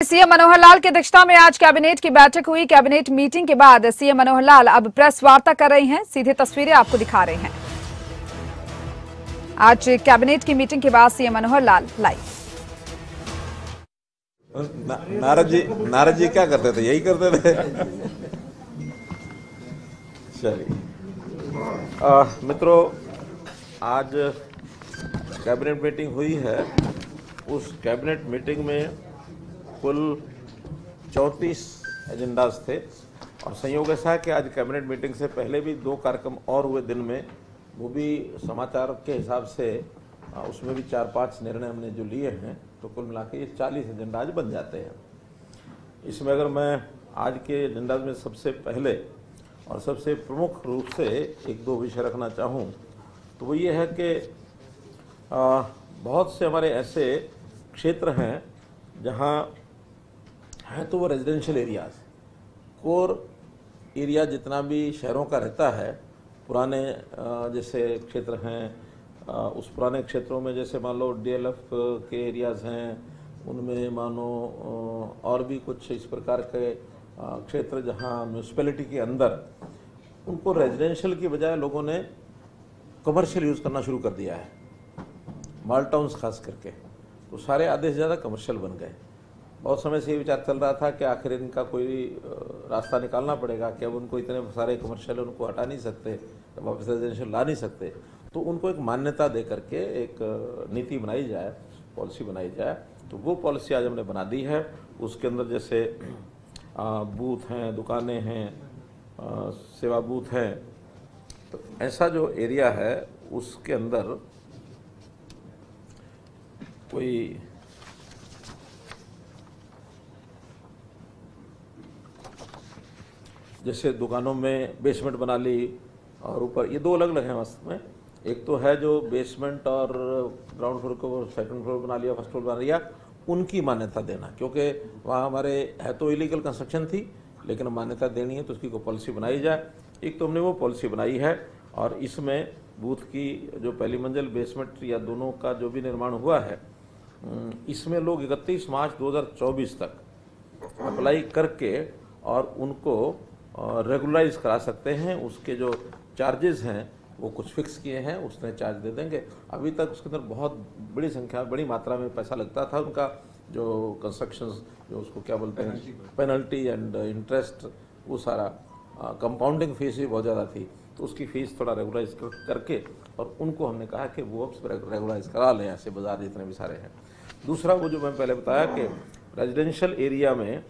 CM Manohar Lal की अध्यक्षता में आज कैबिनेट की बैठक हुई। कैबिनेट मीटिंग के बाद सीएम मनोहर लाल अब प्रेस वार्ता कर रही हैं। सीधे तस्वीरें आपको दिखा रहे हैं। आज कैबिनेट की मीटिंग के बाद सीएम मनोहर लाल लाइव। नारद जी क्या करते थे? यही करते थे। चलिए मित्रों, आज कैबिनेट मीटिंग हुई है। उस कैबिनेट मीटिंग में कुल 34 एजेंडाज थे और संयोग ऐसा है कि आज कैबिनेट मीटिंग से पहले भी 2 कार्यक्रम और हुए दिन में, वो भी समाचार के हिसाब से उसमें भी 4-5 निर्णय हमने जो लिए हैं, तो कुल मिला के ये 40 एजेंडा आज बन जाते हैं। इसमें अगर मैं आज के एजेंडाज में सबसे पहले और सबसे प्रमुख रूप से 1-2 विषय रखना चाहूँ तो वो ये है कि बहुत से हमारे ऐसे क्षेत्र हैं जहाँ है तो वो रेजिडेंशियल एरियाज, कोर एरिया जितना भी शहरों का रहता है, पुराने जैसे क्षेत्र हैं, उस पुराने क्षेत्रों में जैसे मान लो डीएलएफ के एरियाज़ हैं, उनमें मानो और भी कुछ इस प्रकार के क्षेत्र जहाँ म्यूनसिपैलिटी के अंदर उनको रेजिडेंशियल की बजाय लोगों ने कमर्शियल यूज़ करना शुरू कर दिया है, मॉल टाउन्स खास करके, तो सारे आधे से ज़्यादा कमर्शियल बन गए। बहुत समय से ये विचार चल रहा था कि आखिर इनका कोई रास्ता निकालना पड़ेगा कि अब उनको इतने सारे कमर्शियल उनको हटा नहीं सकते, वापस रेजिडेंशियल ला नहीं सकते, तो उनको एक मान्यता दे करके एक नीति बनाई जाए, पॉलिसी बनाई जाए। तो वो पॉलिसी आज हमने बना दी है। उसके अंदर जैसे बूथ हैं, दुकानें हैं, सेवा बूथ हैं, तो ऐसा जो एरिया है उसके अंदर कोई जैसे दुकानों में बेसमेंट बना ली और ऊपर, ये 2 अलग अलग हैं वास्तव में। एक तो है जो बेसमेंट और ग्राउंड फ्लोर को सेकंड फ्लोर बना लिया, फर्स्ट फ्लोर बना लिया, उनकी मान्यता देना, क्योंकि वहाँ हमारे है तो इलीगल कंस्ट्रक्शन थी, लेकिन मान्यता देनी है तो उसकी कोई पॉलिसी बनाई जाए। एक तो हमने वो पॉलिसी बनाई है और इसमें बूथ की जो पहली मंजिल, बेसमेंट या दोनों का जो भी निर्माण हुआ है, इसमें लोग 31 मार्च 2024 तक अप्लाई करके और उनको रेगुलराइज करा सकते हैं। उसके जो चार्जेस हैं वो कुछ फिक्स किए हैं, उसने चार्ज दे देंगे। अभी तक उसके अंदर बहुत बड़ी संख्या, बड़ी मात्रा में पैसा लगता था उनका, जो कंस्ट्रक्शंस, जो उसको क्या बोलते हैं, पेनल्टी एंड इंटरेस्ट, वो सारा कंपाउंडिंग फीस भी बहुत ज़्यादा थी, तो उसकी फ़ीस थोड़ा रेगुलाइज करके और उनको हमने कहा कि वो रेगुलाइज करा लें, ऐसे बाजार जितने भी सारे हैं। दूसरा वो जो मैं पहले बताया कि रेजिडेंशियल एरिया में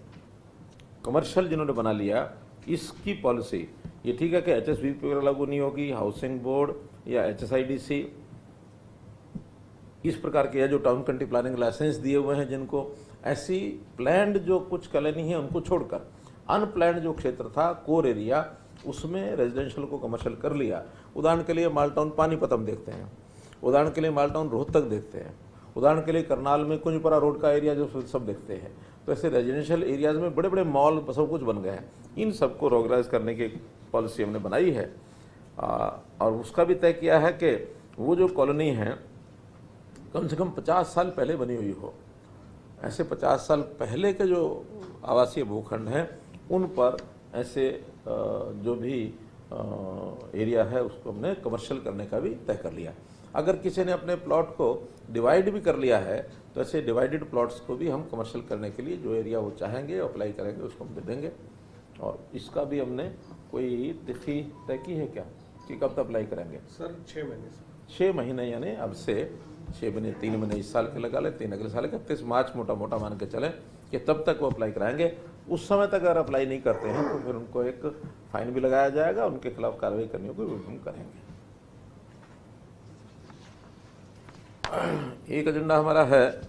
कमर्शियल जिन्होंने बना लिया, इसकी पॉलिसी ये ठीक है कि HSBP वगैरह लागू नहीं होगी, हाउसिंग बोर्ड या HSIDC इस प्रकार के, जो टाउन कंट्री प्लानिंग लाइसेंस दिए हुए हैं जिनको, ऐसी प्लैंड जो कुछ कॉलोनी है उनको छोड़कर अनप्लैंड जो क्षेत्र था कोर एरिया, उसमें रेजिडेंशियल को कमर्शियल कर लिया। उदाहरण के लिए माल टाउन पानीपत हम देखते हैं, उदाहरण के लिए माल टाउन रोहतक देखते हैं, उदाहरण के लिए करनाल में कुंजपरा रोड का एरिया जो सब देखते हैं। तो ऐसे रेजिडेंशियल एरियाज में बड़े बड़े मॉल सब कुछ बन गए हैं। इन सबको रेगुलराइज करने की पॉलिसी हमने बनाई है और उसका भी तय किया है कि वो जो कॉलोनी है कम से कम 50 साल पहले बनी हुई हो। ऐसे 50 साल पहले के जो आवासीय भूखंड हैं उन पर ऐसे जो भी एरिया है उसको हमने कमर्शियल करने का भी तय कर लिया। अगर किसी ने अपने प्लॉट को डिवाइड भी कर लिया है तो ऐसे डिवाइडेड प्लॉट्स को भी हम कमर्शियल करने के लिए जो एरिया वो चाहेंगे अप्लाई करेंगे, उसको हम दे देंगे। और इसका भी हमने कोई तिथि तय की है क्या कि कब तक अप्लाई करेंगे? सर 6 महीने से 6 महीने, यानी अब से 6 महीने, 3 महीने इस साल के लगा लें, 3 अगले साल के, 31 मार्च मोटा मोटा मान के चलें कि तब तक वो अप्लाई कराएंगे। उस समय तक अगर अप्लाई नहीं करते हैं तो फिर उनको एक फाइन भी लगाया जाएगा, उनके खिलाफ कार्रवाई करने को भी हम करेंगे। एक एजेंडा हमारा है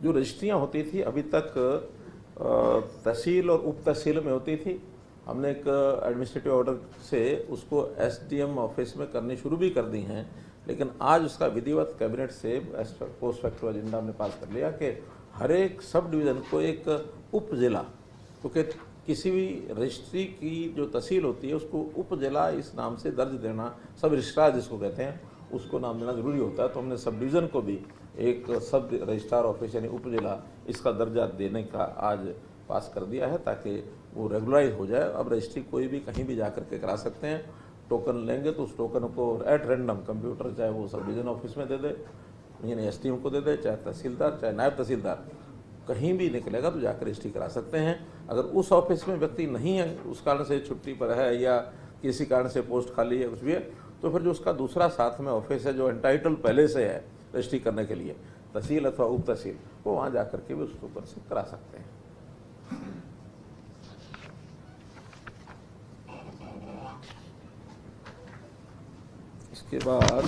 जो रजिस्ट्रियाँ होती थी अभी तक तहसील और उप तहसील में होती थी, हमने एक एडमिनिस्ट्रेटिव ऑर्डर से उसको SDM ऑफिस में करनी शुरू भी कर दी हैं, लेकिन आज उसका विधिवत कैबिनेट से पोस्ट फैक्टो एजेंडा हमने पास कर लिया कि हर एक सब डिवीज़न को एक उप जिला, क्योंकि किसी भी रजिस्ट्री की जो तहसील होती है उसको उप जिला इस नाम से दर्ज देना, सब रजिस्ट्रार जिसको कहते हैं, उसको नाम देना जरूरी होता है। तो हमने सब डिवीज़न को भी एक सब रजिस्ट्रार ऑफिस यानी उप जिला इसका दर्जा देने का आज पास कर दिया है, ताकि वो रेगुलराइज हो जाए। अब रजिस्ट्री कोई भी कहीं भी जाकर के करा सकते हैं। टोकन लेंगे तो उस टोकन को एट रैंडम कंप्यूटर, चाहे वो सब डिवीजन ऑफिस में दे दे यानी एसडीएम को दे दे, चाहे तहसीलदार, चाहे नायब तहसीलदार, कहीं भी निकलेगा तो जाकर रजिस्ट्री करा सकते हैं। अगर उस ऑफिस में व्यक्ति नहीं है, उस कारण से छुट्टी पर है या किसी कारण से पोस्ट खाली है, कुछ भी है, तो फिर जो उसका दूसरा साथ में ऑफिस है जो एंटाइटल पहले से है रजिस्ट्री करने के लिए, तहसील अथवा उप तहसील, वो वहाँ जा करके भी उसके ऊपर से करा सकते हैं। इसके बाद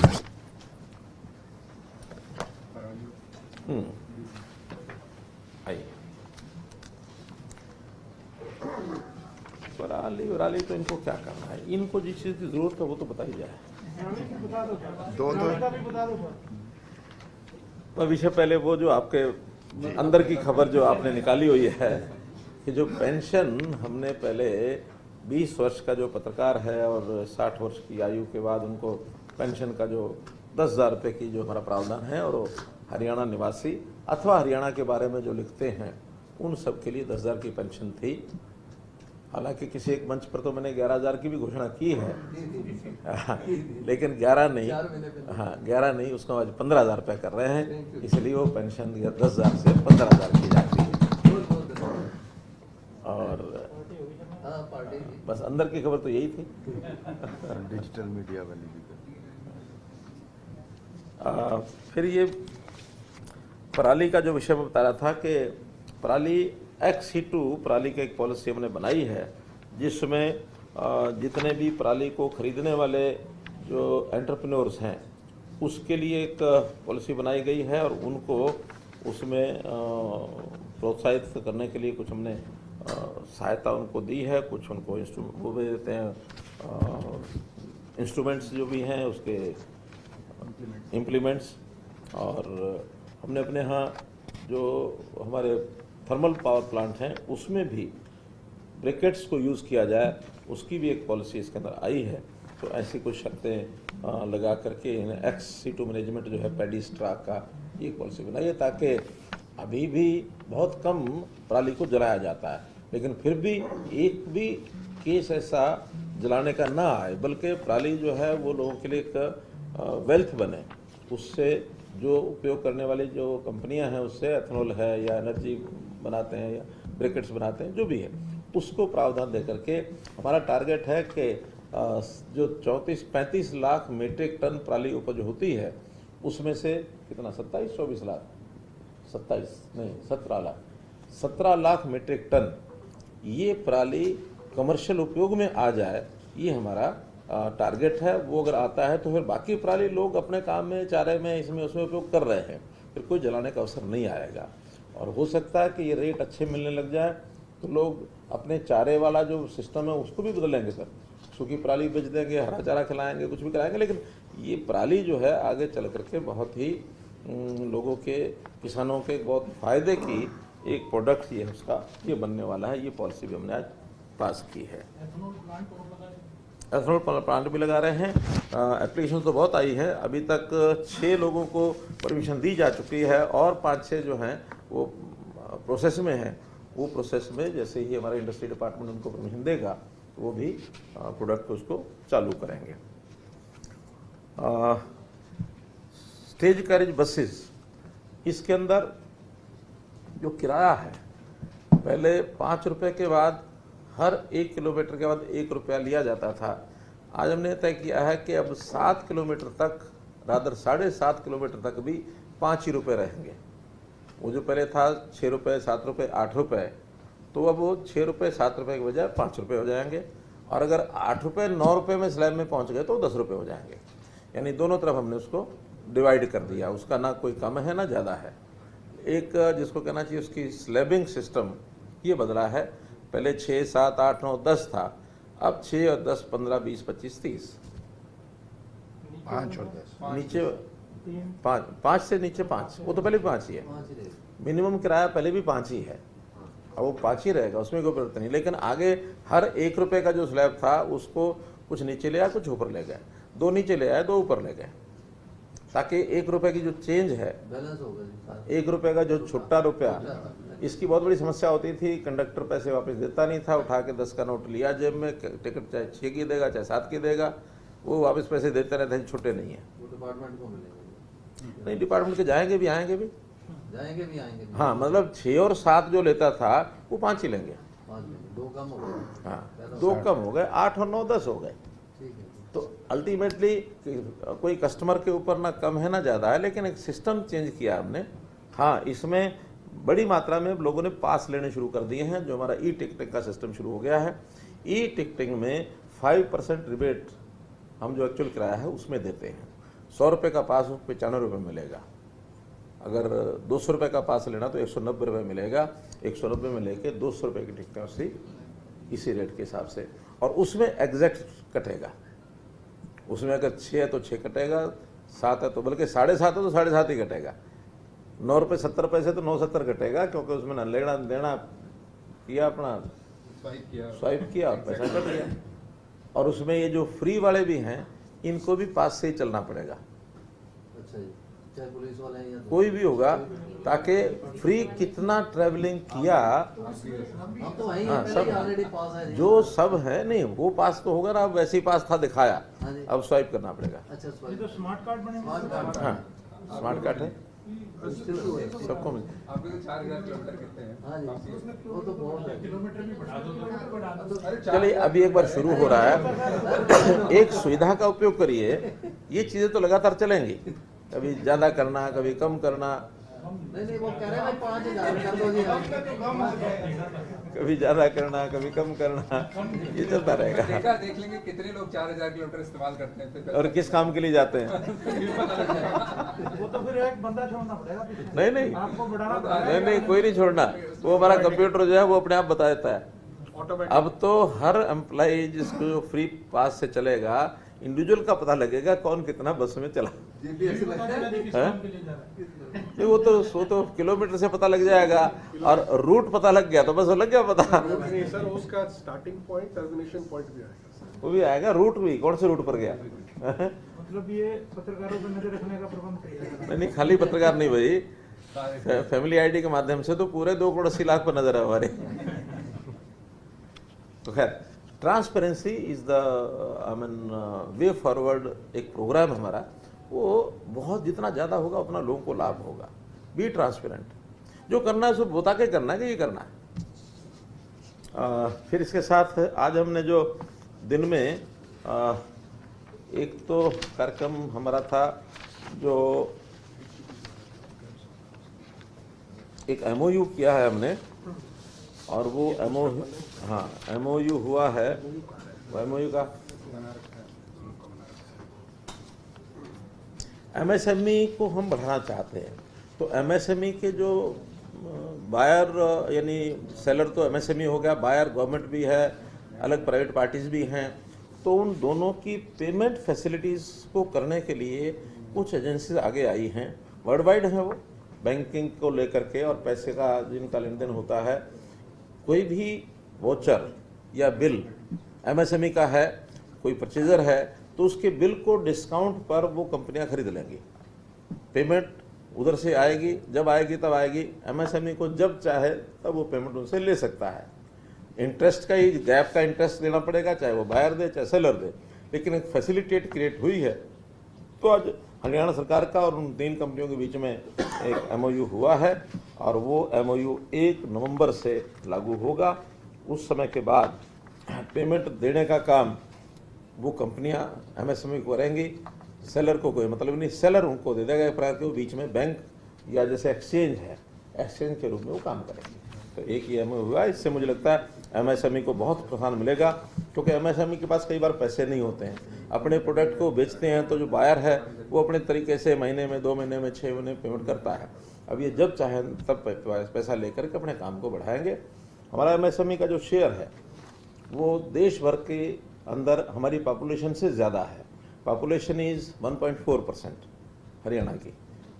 आइए, पराली तो इनको क्या करना है, इनको जिस चीज़ की जरूरत है वो तो बताई जाए। विषय पहले वो जो आपके अंदर की खबर जो आपने निकाली हुई है कि जो पेंशन हमने पहले 20 वर्ष का जो पत्रकार है और 60 वर्ष की आयु के बाद उनको पेंशन का जो 10,000 रुपये की जो हमारा प्रावधान है, और हरियाणा निवासी अथवा हरियाणा के बारे में जो लिखते हैं उन सब के लिए 10,000 की पेंशन थी। हालांकि किसी एक मंच पर तो मैंने 11,000 की भी घोषणा की है, लेकिन 11 नहीं, हाँ 11 नहीं, उसको आज 15,000 रुपये कर रहे हैं, इसलिए वो पेंशन 10,000 से 15,000 की जाती है। और बस अंदर की खबर तो यही थी। डिजिटल मीडिया वाली भी फिर ये पराली का जो विषय में बता रहा था कि पराली XC2 पराली की एक पॉलिसी हमने बनाई है, जिसमें जितने भी पराली को खरीदने वाले जो एंटरप्रेन्योर्स हैं उसके लिए एक पॉलिसी बनाई गई है, और उनको उसमें प्रोत्साहित करने के लिए कुछ हमने सहायता उनको दी है, कुछ उनको वो भी देते हैं इंस्ट्रूमेंट्स जो भी हैं उसके इम्प्लीमेंट्स, और हमने अपने यहाँ जो हमारे थर्मल पावर प्लांट हैं उसमें भी ब्रिकेट्स को यूज़ किया जाए, उसकी भी एक पॉलिसी इसके अंदर आई है। तो ऐसी कुछ शर्तें लगा करके XC2 मैनेजमेंट जो है पैडी स्ट्राक का ये पॉलिसी बनाई है, ताकि अभी भी बहुत कम पराली को जलाया जाता है, लेकिन फिर भी एक भी केस ऐसा जलाने का ना आए, बल्कि पराली जो है वो लोगों के लिए एक वेल्थ बने। उससे जो उपयोग करने वाली जो कंपनियां हैं उससे एथेनॉल है या एनर्जी बनाते हैं या ब्रिकेट्स बनाते हैं, जो भी है उसको प्रावधान दे करके हमारा टारगेट है कि जो 34-35 लाख मीट्रिक टन पराली उपज होती है उसमें से कितना 27-24 लाख 17 लाख मीट्रिक टन ये पराली कमर्शियल उपयोग में आ जाए, ये हमारा टारगेट है। वो अगर आता है तो फिर बाकी पराली लोग अपने काम में, चारे में, इसमें उसमें उपयोग कर रहे हैं, फिर कोई जलाने का अवसर नहीं आएगा। और हो सकता है कि ये रेट अच्छे मिलने लग जाए तो लोग अपने चारे वाला जो सिस्टम है उसको भी बदलेंगे, सर सूखी पराली बेच देंगे, हरा चारा खिलाएंगे, कुछ भी खिलाएंगे, लेकिन ये पराली जो है आगे चल करके बहुत ही लोगों के, किसानों के बहुत फायदे की एक प्रोडक्ट ये उसका ये बनने वाला है। ये पॉलिसी भी हमने आज पास की है। एथेनॉल प्लांट भी लगा रहे हैं। एप्लीकेशन तो बहुत आई है, अभी तक 6 लोगों को परमिशन दी जा चुकी है और 5-6 जो हैं वो प्रोसेस में हैं। वो प्रोसेस में जैसे ही हमारा इंडस्ट्री डिपार्टमेंट उनको परमिशन देगा तो वो भी प्रोडक्ट उसको चालू करेंगे। स्टेज कैरेज बसेस, इसके अंदर जो किराया है पहले 5 रुपये के बाद हर 1 किलोमीटर के बाद 1 रुपया लिया जाता था। आज हमने तय किया है कि अब 7 किलोमीटर तक, रादर 7.5 किलोमीटर तक भी 5 ही रुपये रहेंगे। वो जो पहले था 6 रुपये, 7 रुपये, 8 रुपये, तो अब वो 6 रुपये 7 रुपये के बजाय 5 रुपये हो जाएंगे। और अगर 8 रुपये 9 रुपये में स्लैब में पहुंच गए तो 10 रुपये हो जाएंगे। यानी दोनों तरफ हमने उसको डिवाइड कर दिया, उसका ना कोई कम है ना ज़्यादा है। एक जिसको कहना चाहिए उसकी स्लैबिंग सिस्टम ये बदला है। पहले 6, 7, 8, 9, 10 था, अब 6 और 10, 15, 20, 25, 30, 5 और 10 नीचे 5 से नीचे 5, वो तो पहले भी 5 ही है। मिनिमम किराया पहले भी 5 ही है, अब वो 5 ही रहेगा, उसमें कोई परिवर्तन नहीं। लेकिन आगे हर 1 रुपये का जो स्लैब था उसको कुछ नीचे ले आया, कुछ ऊपर ले गए, 2 नीचे ले आए, 2 ऊपर ले गए। ताकि 1 रुपए की जो चेंज है, बैलेंस होगा 1 रुपए का जो छुट्टा रुपया, इसकी बहुत बड़ी समस्या होती थी। कंडक्टर पैसे वापस देता नहीं था, उठा के 10 का नोट लिया जेब में, टिकट चाहे 6 की देगा चाहे 7 की देगा, वो वापस पैसे देते रहते हैं, छुट्टे नहीं है। वो डिपार्टमेंट को मिलेगा। नहीं, डिपार्टमेंट के जाएंगे भी आएंगे भी। जाएंगे भी आएंगे भी। हाँ, मतलब 6 और 7 जो लेता था वो 5 ही लेंगे। 5 लेंगे, 2 कम हो गए। हाँ, 2 कम हो गए, 8 और 9 10 हो गए। ठीक है। तो अल्टीमेटली कोई कस्टमर के ऊपर ना कम है ना ज़्यादा है, लेकिन एक सिस्टम चेंज किया हमने। हाँ, इसमें बड़ी मात्रा में लोगों ने पास लेने शुरू कर दिए हैं। जो हमारा ई टिकटिंग का सिस्टम शुरू हो गया है, ई टिकटिंग में 5% रिबेट हम जो एक्चुअल किराया है उसमें देते हैं। 100 रुपये का पास 95 रुपये मिलेगा। अगर 200 रुपये का पास लेना तो 190 रुपये मिलेगा। 190 में लेके 200 रुपये की टिकट उसी इसी रेट के हिसाब से, और उसमें एग्जैक्ट कटेगा। उसमें अगर 6 है तो 6 कटेगा, 7 है तो, बल्कि 7.5 है तो 7.5 ही कटेगा। 9 रुपये 70 पैसे तो 9.70 कटेगा, क्योंकि उसमें ना लेना देना किया, अपना स्वाइप किया और पैसा कट गया। और उसमें ये जो फ्री वाले भी हैं, इनको भी पास से ही चलना पड़ेगा। अच्छा जी, चाहे पुलिस वाले हैं या कोई भी होगा, ताकि फ्री कितना ट्रैवलिंग किया, हम तो वहीं हाँ, पहले सब ऑलरेडी पास है। जो सब है। नहीं, वो पास तो होगा ना, अब वैसे ही पास था दिखाया, हाँ जी। अब स्वाइप करना पड़ेगा। अच्छा, ये तो स्मार्ट कार्ड बने स्मार्ट कार्ड। हाँ, स्मार्ट कार्ड है, हाँ सबको मिल। आपके तो 4000 किलोमीटर कितने हैं? जी, वो तो बहुत है। किलोमीटर भी बढ़ा दो। अरे चलिए, अभी एक बार शुरू हो रहा है। एक सुविधा का उपयोग करिए, ये चीजें तो लगातार चलेंगी। कभी ज्यादा करना, कभी कम करना, नहीं, वो कह रहे हैं 5000 कर दो जी। कभी ज्यादा करना, कभी कम करना, ये चलता रहेगा। देख लेंगे कितने लोग 4000 किलोमीटर इस्तेमाल करते हैं, फिर और किस काम के लिए जाते हैं। वो तो फिर एक बंदा छोड़ना पड़ेगा पीछे। नहीं नहीं आपको बढ़ाना पड़ेगा। नहीं नहीं, कोई नहीं छोड़ना। वो हमारा कंप्यूटर जो है वो अपने आप बता देता है। अब तो हर एम्प्लॉय जिसको जो फ्री पास से चलेगा, इंडिविजुअल का पता लगेगा कौन कितना बस में चला। जीपीएस लगता है। नहीं, वो तो किलोमीटर से पता लग जाएगा, और रूट पता लग गया तो बस लग गया पता। नहीं सर, उसका स्टार्टिंग पॉइंट टर्मिनेशन पॉइंट भी आएगा। वो भी आएगा, रूट भी, कौन से रूट पर गया। मतलब ये पत्रकारों पर नजर रखने का प्रबंध करेगा। नहीं, खाली पत्रकार नहीं भाई, फैमिली आईडी के माध्यम से तो पूरे 2,80,00,000 पर नजर है हमारे। तो खैर, transparency is the way forward. एक प्रोग्राम हमारा, वो बहुत जितना ज़्यादा होगा उतना लोगों को लाभ होगा। बी ट्रांसपेरेंट, जो करना है सब बता के करना है कि ये करना है। फिर इसके साथ आज हमने जो दिन में एक तो कार्यक्रम हमारा था, जो एक MOU किया है हमने, और वो MOU हुआ है। वो MOU का MSME को हम बढ़ाना चाहते हैं। तो MSME के जो बायर, यानी सेलर तो MSME हो गया, बायर गवर्नमेंट भी है, अलग प्राइवेट पार्टीज भी हैं। तो उन दोनों की पेमेंट फैसिलिटीज़ को करने के लिए कुछ एजेंसीज आगे आई हैं। वर्ल्ड वाइड है वो, बैंकिंग को लेकर के, और पैसे का जिनका लेन देन होता है, कोई भी वोचर या बिल MSME का है, कोई परचेजर है, तो उसके बिल को डिस्काउंट पर वो कंपनियां खरीद लेंगी। पेमेंट उधर से आएगी, जब आएगी तब आएगी। MSME को जब चाहे तब वो पेमेंट उनसे ले सकता है। इंटरेस्ट का ही, गैप का इंटरेस्ट देना पड़ेगा, चाहे वो बायर दे चाहे सेलर दे, लेकिन एक फैसिलिटेट क्रिएट हुई है। तो आज हरियाणा सरकार का और उन 3 कंपनियों के बीच में एक MOU हुआ है, और वो MOU 1 नवंबर से लागू होगा। उस समय के बाद पेमेंट देने का काम वो कंपनियां MSME को करेंगी, सेलर को कोई मतलब नहीं। सेलर उनको दे देगा एक प्रकार के, वो बीच में बैंक या जैसे एक्सचेंज है, एक्सचेंज के रूप में वो काम करेंगे। तो एक ही MOU हुआ। इससे मुझे लगता है MSME को बहुत प्रोत्साहन मिलेगा, क्योंकि MSME के पास कई बार पैसे नहीं होते हैं। अपने प्रोडक्ट को बेचते हैं तो जो बायर है वो अपने तरीके से महीने में, 2 महीने में, 6 महीने पेमेंट करता है। अब ये जब चाहे तब पैसा लेकर के अपने काम को बढ़ाएंगे। हमारा MSME का जो शेयर है वो देश भर के अंदर हमारी पॉपुलेशन से ज़्यादा है। पॉपुलेशन इज़ 1.4% हरियाणा की,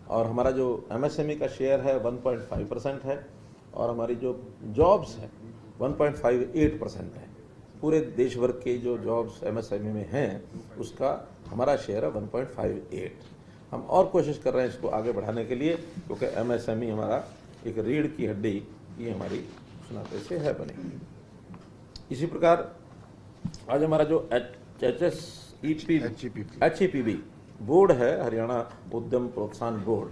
और हमारा जो MSME का शेयर है 1.5% है, और हमारी जो जॉब्स है 1.58% है। पूरे देश भर के जो जॉब्स MSME में हैं उसका हमारा शेयर है 1.58। हम और कोशिश कर रहे हैं इसको आगे बढ़ाने के लिए, क्योंकि MSME हमारा एक रीढ़ की हड्डी ये हमारी उस नाते से है बनी। इसी प्रकार आज हमारा जो HEPB बोर्ड है, हरियाणा उद्यम प्रोत्साहन बोर्ड,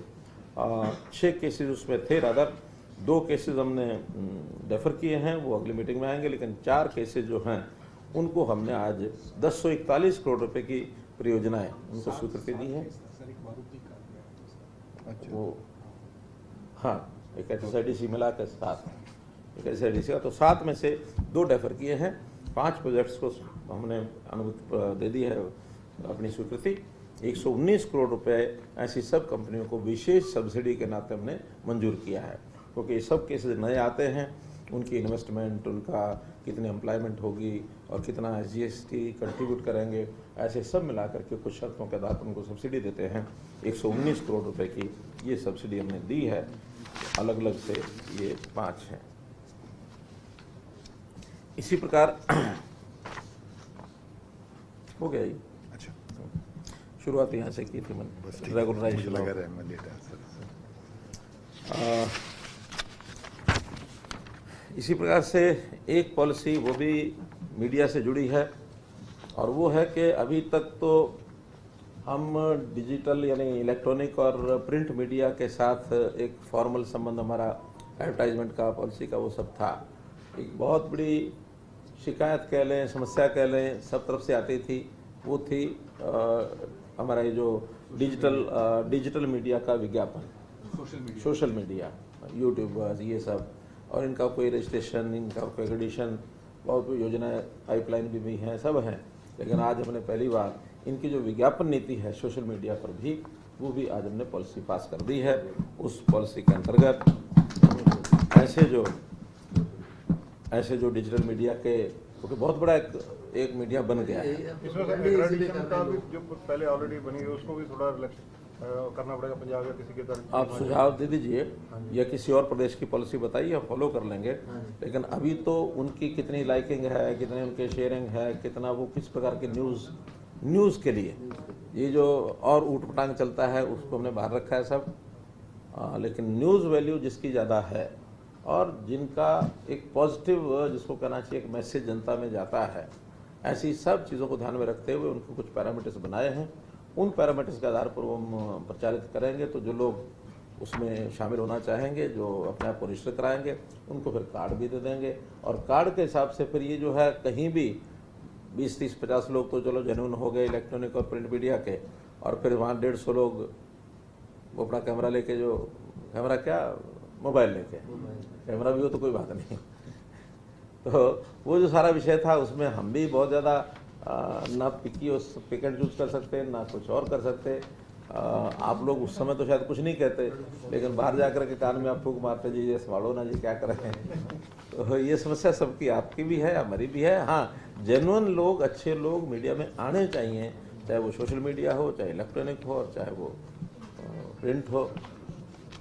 6 केसेस उसमें थे, रादर 2 केसेस हमने डेफर किए हैं, वो अगली मीटिंग में आएंगे, लेकिन 4 केसेस जो हैं उनको हमने आज 1041 करोड़ रुपए की परियोजनाएं उनको स्वीकृति दी है। वो हाँ, एक HSIDC मिला के 7, एक HSIDC का, तो 7 में से 2 डेफर किए हैं। 5 प्रोजेक्ट्स को हमने अनुमति दे दी है अपनी स्वीकृति। 119 करोड़ रुपए ऐसी सब कंपनियों को विशेष सब्सिडी के नाते हमने मंजूर किया है, क्योंकि ये सब केसेस नए आते हैं, उनकी इन्वेस्टमेंट, उनका कितनी एम्प्लॉयमेंट होगी और कितना GST कंट्रीब्यूट करेंगे, ऐसे सब मिलाकर के कुछ शर्तों के आधार पर उनको सब्सिडी देते हैं। 119 करोड़ रुपए की ये सब्सिडी हमने दी है, अलग अलग से ये 5 हैं। इसी प्रकार हो गया ये, अच्छा, शुरुआत यहाँ से की थी मैंने, रेगुलराइजेशन लगा रहा है मैं लेटा सर। इसी प्रकार से एक पॉलिसी वो भी मीडिया से जुड़ी है, और वो है कि अभी तक तो हम डिजिटल यानी इलेक्ट्रॉनिक और प्रिंट मीडिया के साथ एक फॉर्मल संबंध हमारा एडवर्टाइजमेंट का, पॉलिसी का, वो सब था। एक बहुत बड़ी शिकायत कह लें, समस्या कह लें, सब तरफ से आती थी, वो थी हमारा ये जो डिजिटल मीडिया का विज्ञापन, सोशल मीडिया, यूट्यूबर्स, ये सब, और इनका कोई रजिस्ट्रेशन, इनका कोई एडिशन, बहुत योजनाएं पाइपलाइन भी हैं, सब हैं। लेकिन आज हमने पहली बार इनकी जो विज्ञापन नीति है सोशल मीडिया पर भी, वो भी आज हमने पॉलिसी पास कर दी है। उस पॉलिसी के अंतर्गत ऐसे जो डिजिटल मीडिया के, क्योंकि बहुत बड़ा एक मीडिया बन गया है। इसमें एक्रेडिटेशन का भी जो पहले ऑलरेडी बनी है उसको भी थोड़ा करना पड़ेगा पंजाब या किसी के तरफ। आप सुझाव दे दीजिए या किसी और प्रदेश की पॉलिसी बताइए, हम फॉलो कर लेंगे। लेकिन अभी तो उनकी कितनी लाइकिंग है, कितने उनके शेयरिंग है, कितना वो किस प्रकार के न्यूज़ के लिए ये जो और ऊट-पटांग चलता है उसको हमने बाहर रखा है सब। लेकिन न्यूज़ वैल्यू जिसकी ज़्यादा है और जिनका एक पॉजिटिव, जिसको कहना चाहिए, एक मैसेज जनता में जाता है, ऐसी सब चीज़ों को ध्यान में रखते हुए उनको कुछ पैरामीटर्स बनाए हैं। उन पैरामीटर्स के आधार पर वो हम प्रचारित करेंगे। तो जो लोग उसमें शामिल होना चाहेंगे, जो अपने आप को रजिस्टर कराएंगे, उनको फिर कार्ड भी दे देंगे। और कार्ड के हिसाब से फिर ये जो है कहीं भी 20, 30, 50 लोग तो चलो जेन्युइन हो गए इलेक्ट्रॉनिक और प्रिंट मीडिया के, और फिर वहाँ 150 लोग वो अपना कैमरा लेके, जो कैमरा क्या, मोबाइल लेके, कैमरा भी हो तो कोई बात नहीं। तो वो जो सारा विषय था उसमें हम भी बहुत ज़्यादा ना पिक एंड चूज कर सकते, ना कुछ और कर सकते। आप लोग उस समय तो शायद कुछ नहीं कहते, लेकिन बाहर जाकर के कान में आप फूंक मारते, जी ये संभालो ना जी, क्या कर रहे हैं। तो ये समस्या सबकी, आपकी भी है, हमारी भी है। हाँ, जेन्युइन लोग, अच्छे लोग मीडिया में आने चाहिए, चाहे वो सोशल मीडिया हो, चाहे इलेक्ट्रॉनिक हो, और चाहे वो प्रिंट हो,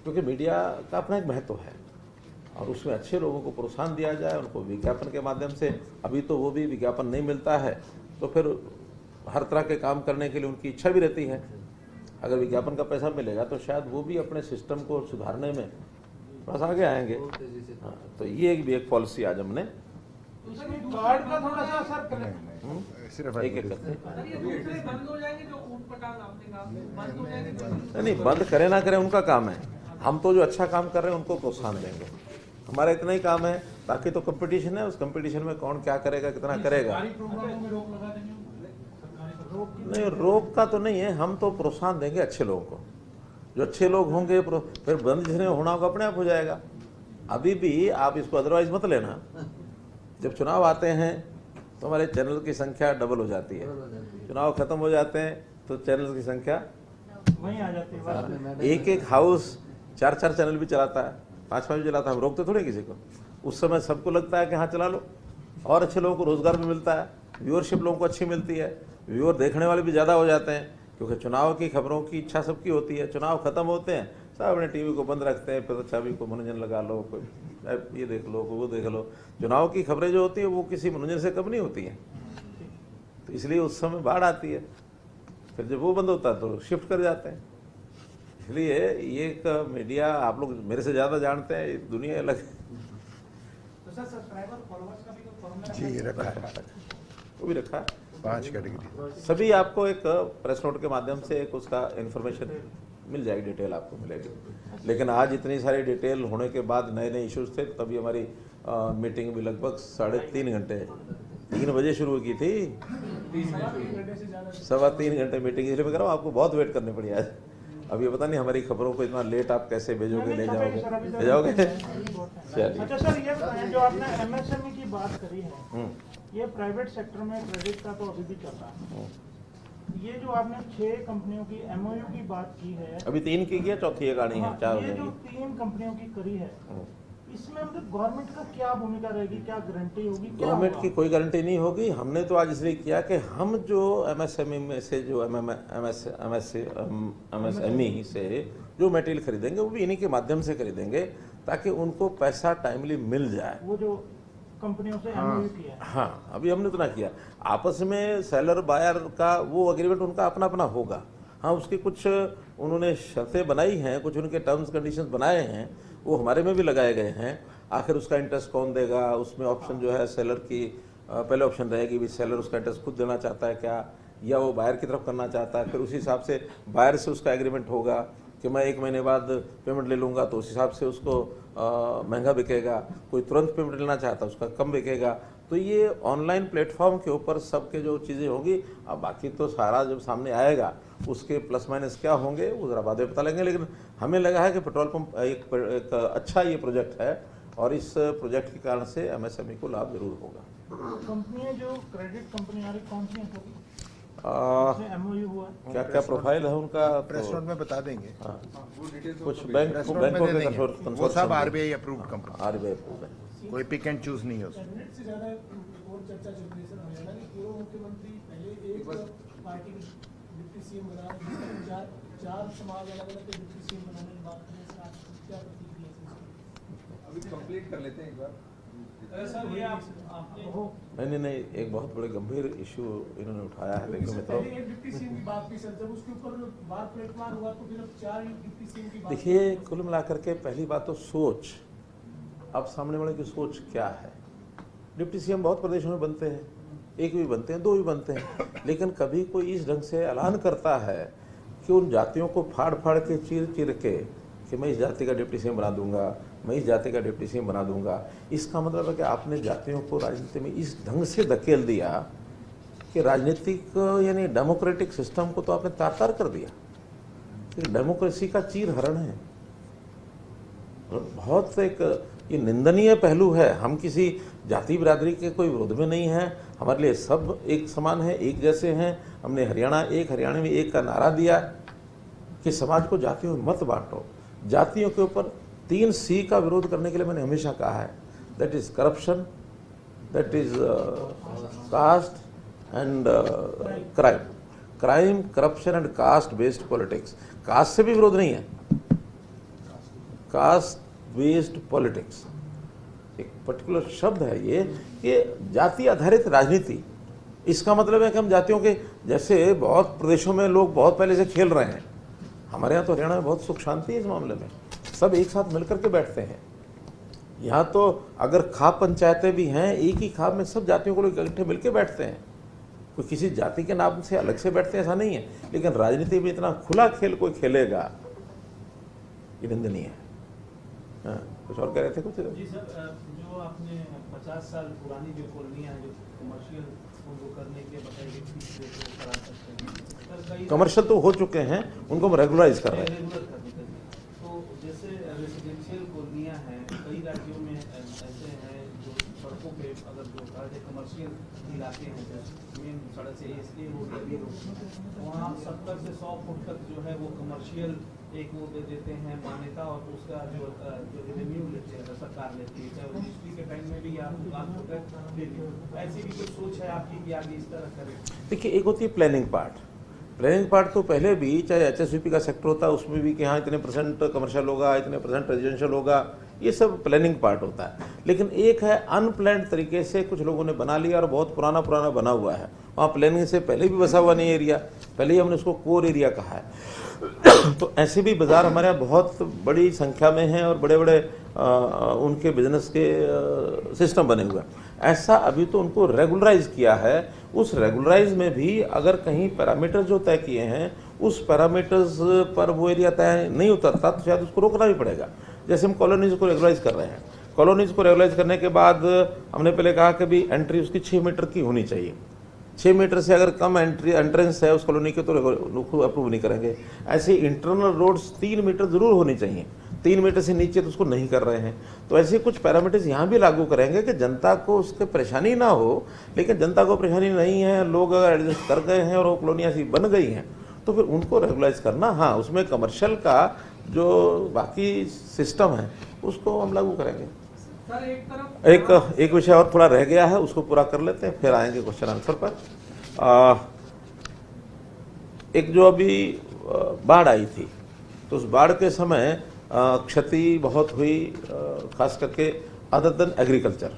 क्योंकि मीडिया का अपना एक महत्व है और उसमें अच्छे लोगों को प्रोत्साहन दिया जाए, उनको विज्ञापन के माध्यम से। अभी तो वो भी विज्ञापन नहीं मिलता है, तो फिर हर तरह के काम करने के लिए उनकी इच्छा भी रहती है। अगर विज्ञापन का पैसा मिलेगा तो शायद वो भी अपने सिस्टम को सुधारने में थोड़ा सा आगे आएंगे। हाँ, तो ये भी एक पॉलिसी आज हमने कार्ड का थोड़ा सा असर सिर्फ एक करते बंद हो जाएंगे जो ऊट-पटांग आपने कहा, बंद हो जाएंगे। नहीं, बंद करें ना करें उनका काम है। हम तो जो अच्छा काम कर रहे हैं उनको प्रोत्साहन देंगे, हमारा इतना ही काम है। बाकी तो कंपटीशन है, उस कंपटीशन में कौन क्या करेगा, कितना करेगा। नहीं, रोक का तो नहीं है, हम तो प्रोत्साहन देंगे अच्छे लोगों को। जो अच्छे लोग होंगे फिर बंद जिसने होना होगा अपने आप हो जाएगा। अभी भी आप इसको अदरवाइज मत लेना। जब चुनाव आते हैं तो हमारे चैनल की संख्या डबल हो जाती है, चुनाव खत्म हो जाते हैं तो चैनल की संख्या वहीं आ जाती है। एक हाउस 4 चैनल भी चलाता है, 5 भी चलाता है, हम रोकते थोड़े किसी को। उस समय सबको लगता है कि हाँ चला लो, और अच्छे लोगों को रोजगार भी मिलता है, व्यूअरशिप लोगों को अच्छी मिलती है, व्यूअर देखने वाले भी ज़्यादा हो जाते हैं, क्योंकि चुनाव की खबरों की इच्छा सबकी होती है। चुनाव खत्म होते हैं, सब अपने टीवी को बंद रखते हैं, फिर तो छवि को मनोरंजन लगा लो, कोई ये देख लो, वो देख लो। चुनाव की खबरें जो होती है वो किसी मनोरंजन से कम नहीं होती हैं, तो इसलिए उस समय बाढ़ आती है। फिर जब वो बंद होता है तो शिफ्ट कर जाते हैं। इसलिए ये एक मीडिया आप लोग मेरे से ज़्यादा जानते हैं, ये दुनिया अलग है। तो सर सब्सक्राइबर फॉलोअर्स का भी कोई फॉर्मूला जी ये रखा है, वो भी रखा है। 5 कैटेगरी। सभी आपको एक प्रेस नोट के माध्यम से एक उसका इन्फॉर्मेशन मिल जाएगी, डिटेल आपको मिलेगी। लेकिन आज इतनी सारी डिटेल होने के बाद नए नए इश्यूज थे, तभी हमारी मीटिंग भी लगभग 3.5 घंटे 3 बजे शुरू की थी, 3.25 घंटे मीटिंग। इसलिए मैं कह रहा हूँ आपको बहुत वेट करनी पड़ी आज। अब ये पता नहीं हमारी खबरों को इतना लेट आप कैसे भेजोगे, ले जाओगे चलिए। अच्छा सर, ये बताएं जो आपने एमएसएमई की बात करी है, ये प्राइवेट सेक्टर में क्रेडिट का तो अभी भी चल रहा है। ये जो आपने 6 कंपनियों की एमओयू की बात की है, अभी 3 की किया, चौथी एक आनी है, 4 हो ये जो जाएगी। 3 कंपनियों की करी है, इसमें मतलब गवर्नमेंट का क्या भूमिका रहेगी, क्या गारंटी होगी, क्या गवर्नमेंट होगा? की कोई गारंटी नहीं होगी। हमने तो आज इसलिए किया कि हम जो एमएसएमई में से जो एमएसएमई से जो मटेरियल खरीदेंगे वो भी इन्हीं के माध्यम से खरीदेंगे, ताकि उनको पैसा टाइमली मिल जाए। वो जो कंपनियों से एमओयू किया है, हाँ, अभी हमने तो ना किया। आपस में सेलर बायर का वो एग्रीमेंट उनका अपना अपना होगा। हाँ, उसकी कुछ उन्होंने शर्तें बनाई हैं, कुछ उनके टर्म्स कंडीशंस बनाए हैं, वो हमारे में भी लगाए गए हैं। आखिर उसका इंटरेस्ट कौन देगा, उसमें ऑप्शन जो है सेलर की पहले ऑप्शन रहेगी भी सेलर उसका इंटरेस्ट खुद देना चाहता है क्या, या वो बायर की तरफ करना चाहता है। फिर उसी हिसाब से बायर से उसका एग्रीमेंट होगा कि मैं 1 महीने बाद पेमेंट ले लूँगा, तो उस हिसाब से उसको महंगा बिकेगा। कोई तुरंत पेमेंट लेना चाहता है उसका कम बिकेगा। तो ये ऑनलाइन प्लेटफॉर्म के ऊपर सबके जो चीज़ें होंगी, अब बाकी तो सारा जब सामने आएगा उसके प्लस माइनस क्या होंगे वो ज़रा बाद में पता लगेंगे। लेकिन हमें लगा है कि पेट्रोल पंप एक अच्छा ये प्रोजेक्ट है, और इस प्रोजेक्ट के कारण से एमएसएमई को लाभ जरूर होगा। कंपनियां जो क्रेडिट कंपनी आ रही कौन सी हैं? एमओयू हुआ है, क्या क्या प्रोफाइल है उनका प्रेस तो, नोट में बता देंगे। हाँ, वो डिटेल्स कुछ प्रेस बैंकों नोट में के दे देंगे। कंसोर्टियम वो सब RBI approved company, RBI approved है। कोई पिक एंड चूज नहीं है उसमें। कैबिनेट से ज्यादा और चर्चा चल रही है सर हरियाणा के पूर्व मुख्यमंत्री पहले एक पार्टी के डिप्टी सीएम बना, जिसमें 4 समाज अलग अलग के डिप्टी सीएम बनाने की बात करें सर, आप क्या प्रतिक्रिया है? अभी कंप्लीट कर लेते हैं एक बार। सर ये आपने नहीं, एक बहुत बड़े गंभीर इशू इन्होंने उठाया है। देखो इससे मित्रों, पहले एक डिप्टी सीएम की बात की सर, जब उसके ऊपर बार प्लेटफॉर्म हुआ तो फिर अब 4 डिप्टी सीएम की बात। देखिए कुल मिलाकर के पहली बात तो सोच, अब सामने वाले की सोच क्या है। डिप्टी सीएम बहुत प्रदेशों में बनते हैं, 1 भी बनते हैं, 2 भी बनते हैं, लेकिन कभी कोई इस ढंग से ऐलान करता है कि उन जातियों को फाड़ फाड़ के चीर के कि मैं इस जाति का डिप्टी सीएम बना दूंगा, मैं इस जाति का डिप्टी सीएम बना दूंगा। इसका मतलब है कि आपने जातियों को राजनीति में इस ढंग से धकेल दिया कि राजनीतिक यानी डेमोक्रेटिक सिस्टम को तो आपने तार-तार कर दिया। तो डेमोक्रेसी का चीर हरण है, बहुत एक ये निंदनीय पहलू है। हम किसी जाति बिरादरी के कोई विरोध में नहीं है, हमारे लिए सब एक समान है, एक जैसे हैं। हमने हरियाणा में एक का नारा दिया कि समाज को जातियों में मत बांटो। जातियों के ऊपर 3 C का विरोध करने के लिए मैंने हमेशा कहा है, that is corruption, that is caste and crime. Crime, corruption and caste based politics. Caste से भी विरोध नहीं है, कास्ट बेस्ड पॉलिटिक्स एक पर्टिकुलर शब्द है ये जाति आधारित राजनीति। इसका मतलब है कि हम जातियों के जैसे बहुत प्रदेशों में लोग बहुत पहले से खेल रहे हैं, हमारे यहाँ तो हरियाणा में बहुत सुख शांति है इस मामले में, सब एक साथ मिलकर के बैठते हैं। यहाँ तो अगर खाप पंचायतें भी हैं, एक ही खाप में सब जातियों को लोग इकट्ठे मिलकर बैठते हैं, कोई किसी जाति के नाम से अलग से बैठते हैं ऐसा नहीं है। लेकिन राजनीति में इतना खुला खेल कोई खेलेगा, ये निंदनीय है। हाँ, कुछ और कह रहे थे कुछ? जी सर, जो आपने 50 साल पुरानी जो कॉलोनियां हैं जो कमर्शियल उनको करने के लिए बताई गई फीस रेट करा सकते हैं, कमर्शियल तो हो चुके हैं, उनको हम रेगुलराइज कर रहे हैं। रेगुलर करने के लिए। तो जैसे रेसिडेंशियल कॉलोनियां हैं, कई राज्यों में ऐसे हैं जो सड़कों पे अगर जो कमर्शियल इलाके हैं, मेन सड़क से ए रोड या बी रोड, वहाँ 70 से 100 फुट तक जो है वो कमर्शियल एक वो दे देते हैं मान्यता, और उसका जो रेवेन्यू लेते हैं सरकार लेती है, चाहे वो रजिस्ट्री के टाइम में भी या ऐसी भी कोई सोच है आपकी कि आगे इस तरह करें? देखिए, एक होती है प्लानिंग पार्ट तो पहले भी चाहे एचएसवीपी का सेक्टर होता है उसमें भी कि हाँ इतने % कमर्शियल होगा, इतने % रेजिडेंशियल होगा, ये सब प्लानिंग पार्ट होता है। लेकिन एक है अनप्लान्ड तरीके से कुछ लोगों ने बना लिया और बहुत पुराना बना हुआ है, वहाँ प्लानिंग से पहले भी बसा हुआ नहीं एरिया, पहले ही हमने उसको कोर एरिया कहा है। तो ऐसे भी बाज़ार हमारे यहाँ बहुत बड़ी संख्या में हैं और बड़े बड़े उनके बिजनेस के सिस्टम बने हुए हैं। ऐसा अभी तो उनको रेगुलराइज किया है। उस रेगुलराइज में भी अगर कहीं पैरामीटर जो तय किए हैं उस पैरामीटर्स पर वो एरिया तय नहीं उतरता तो शायद उसको रोकना भी पड़ेगा। जैसे हम कॉलोनीज को रेगुलाइज कर रहे हैं, कॉलोनीज को रेगुलाइज करने के बाद हमने पहले कहा कि भी एंट्री उसकी 6 मीटर की होनी चाहिए। 6 मीटर से अगर कम एंट्रेंस है उस कॉलोनी के तो अप्रूव नहीं करेंगे। ऐसे इंटरनल रोड्स 3 मीटर जरूर होनी चाहिए, 3 मीटर से नीचे तो उसको नहीं कर रहे हैं। तो ऐसे कुछ पैरामीटर्स यहाँ भी लागू करेंगे कि जनता को उसके परेशानी ना हो। लेकिन जनता को परेशानी नहीं है, लोग अगर एडजस्ट कर गए हैं और वो कॉलोनियाँ ऐसी बन गई हैं तो फिर उनको रेगुलाइज करना, हाँ उसमें कमर्शियल का जो बाकी सिस्टम है उसको हम लागू करेंगे। एक विषय और थोड़ा रह गया है, उसको पूरा कर लेते हैं, फिर आएंगे क्वेश्चन आंसर पर। एक जो अभी बाढ़ आई थी तो उस बाढ़ के समय क्षति बहुत हुई, खास करके अदर देन एग्रीकल्चर।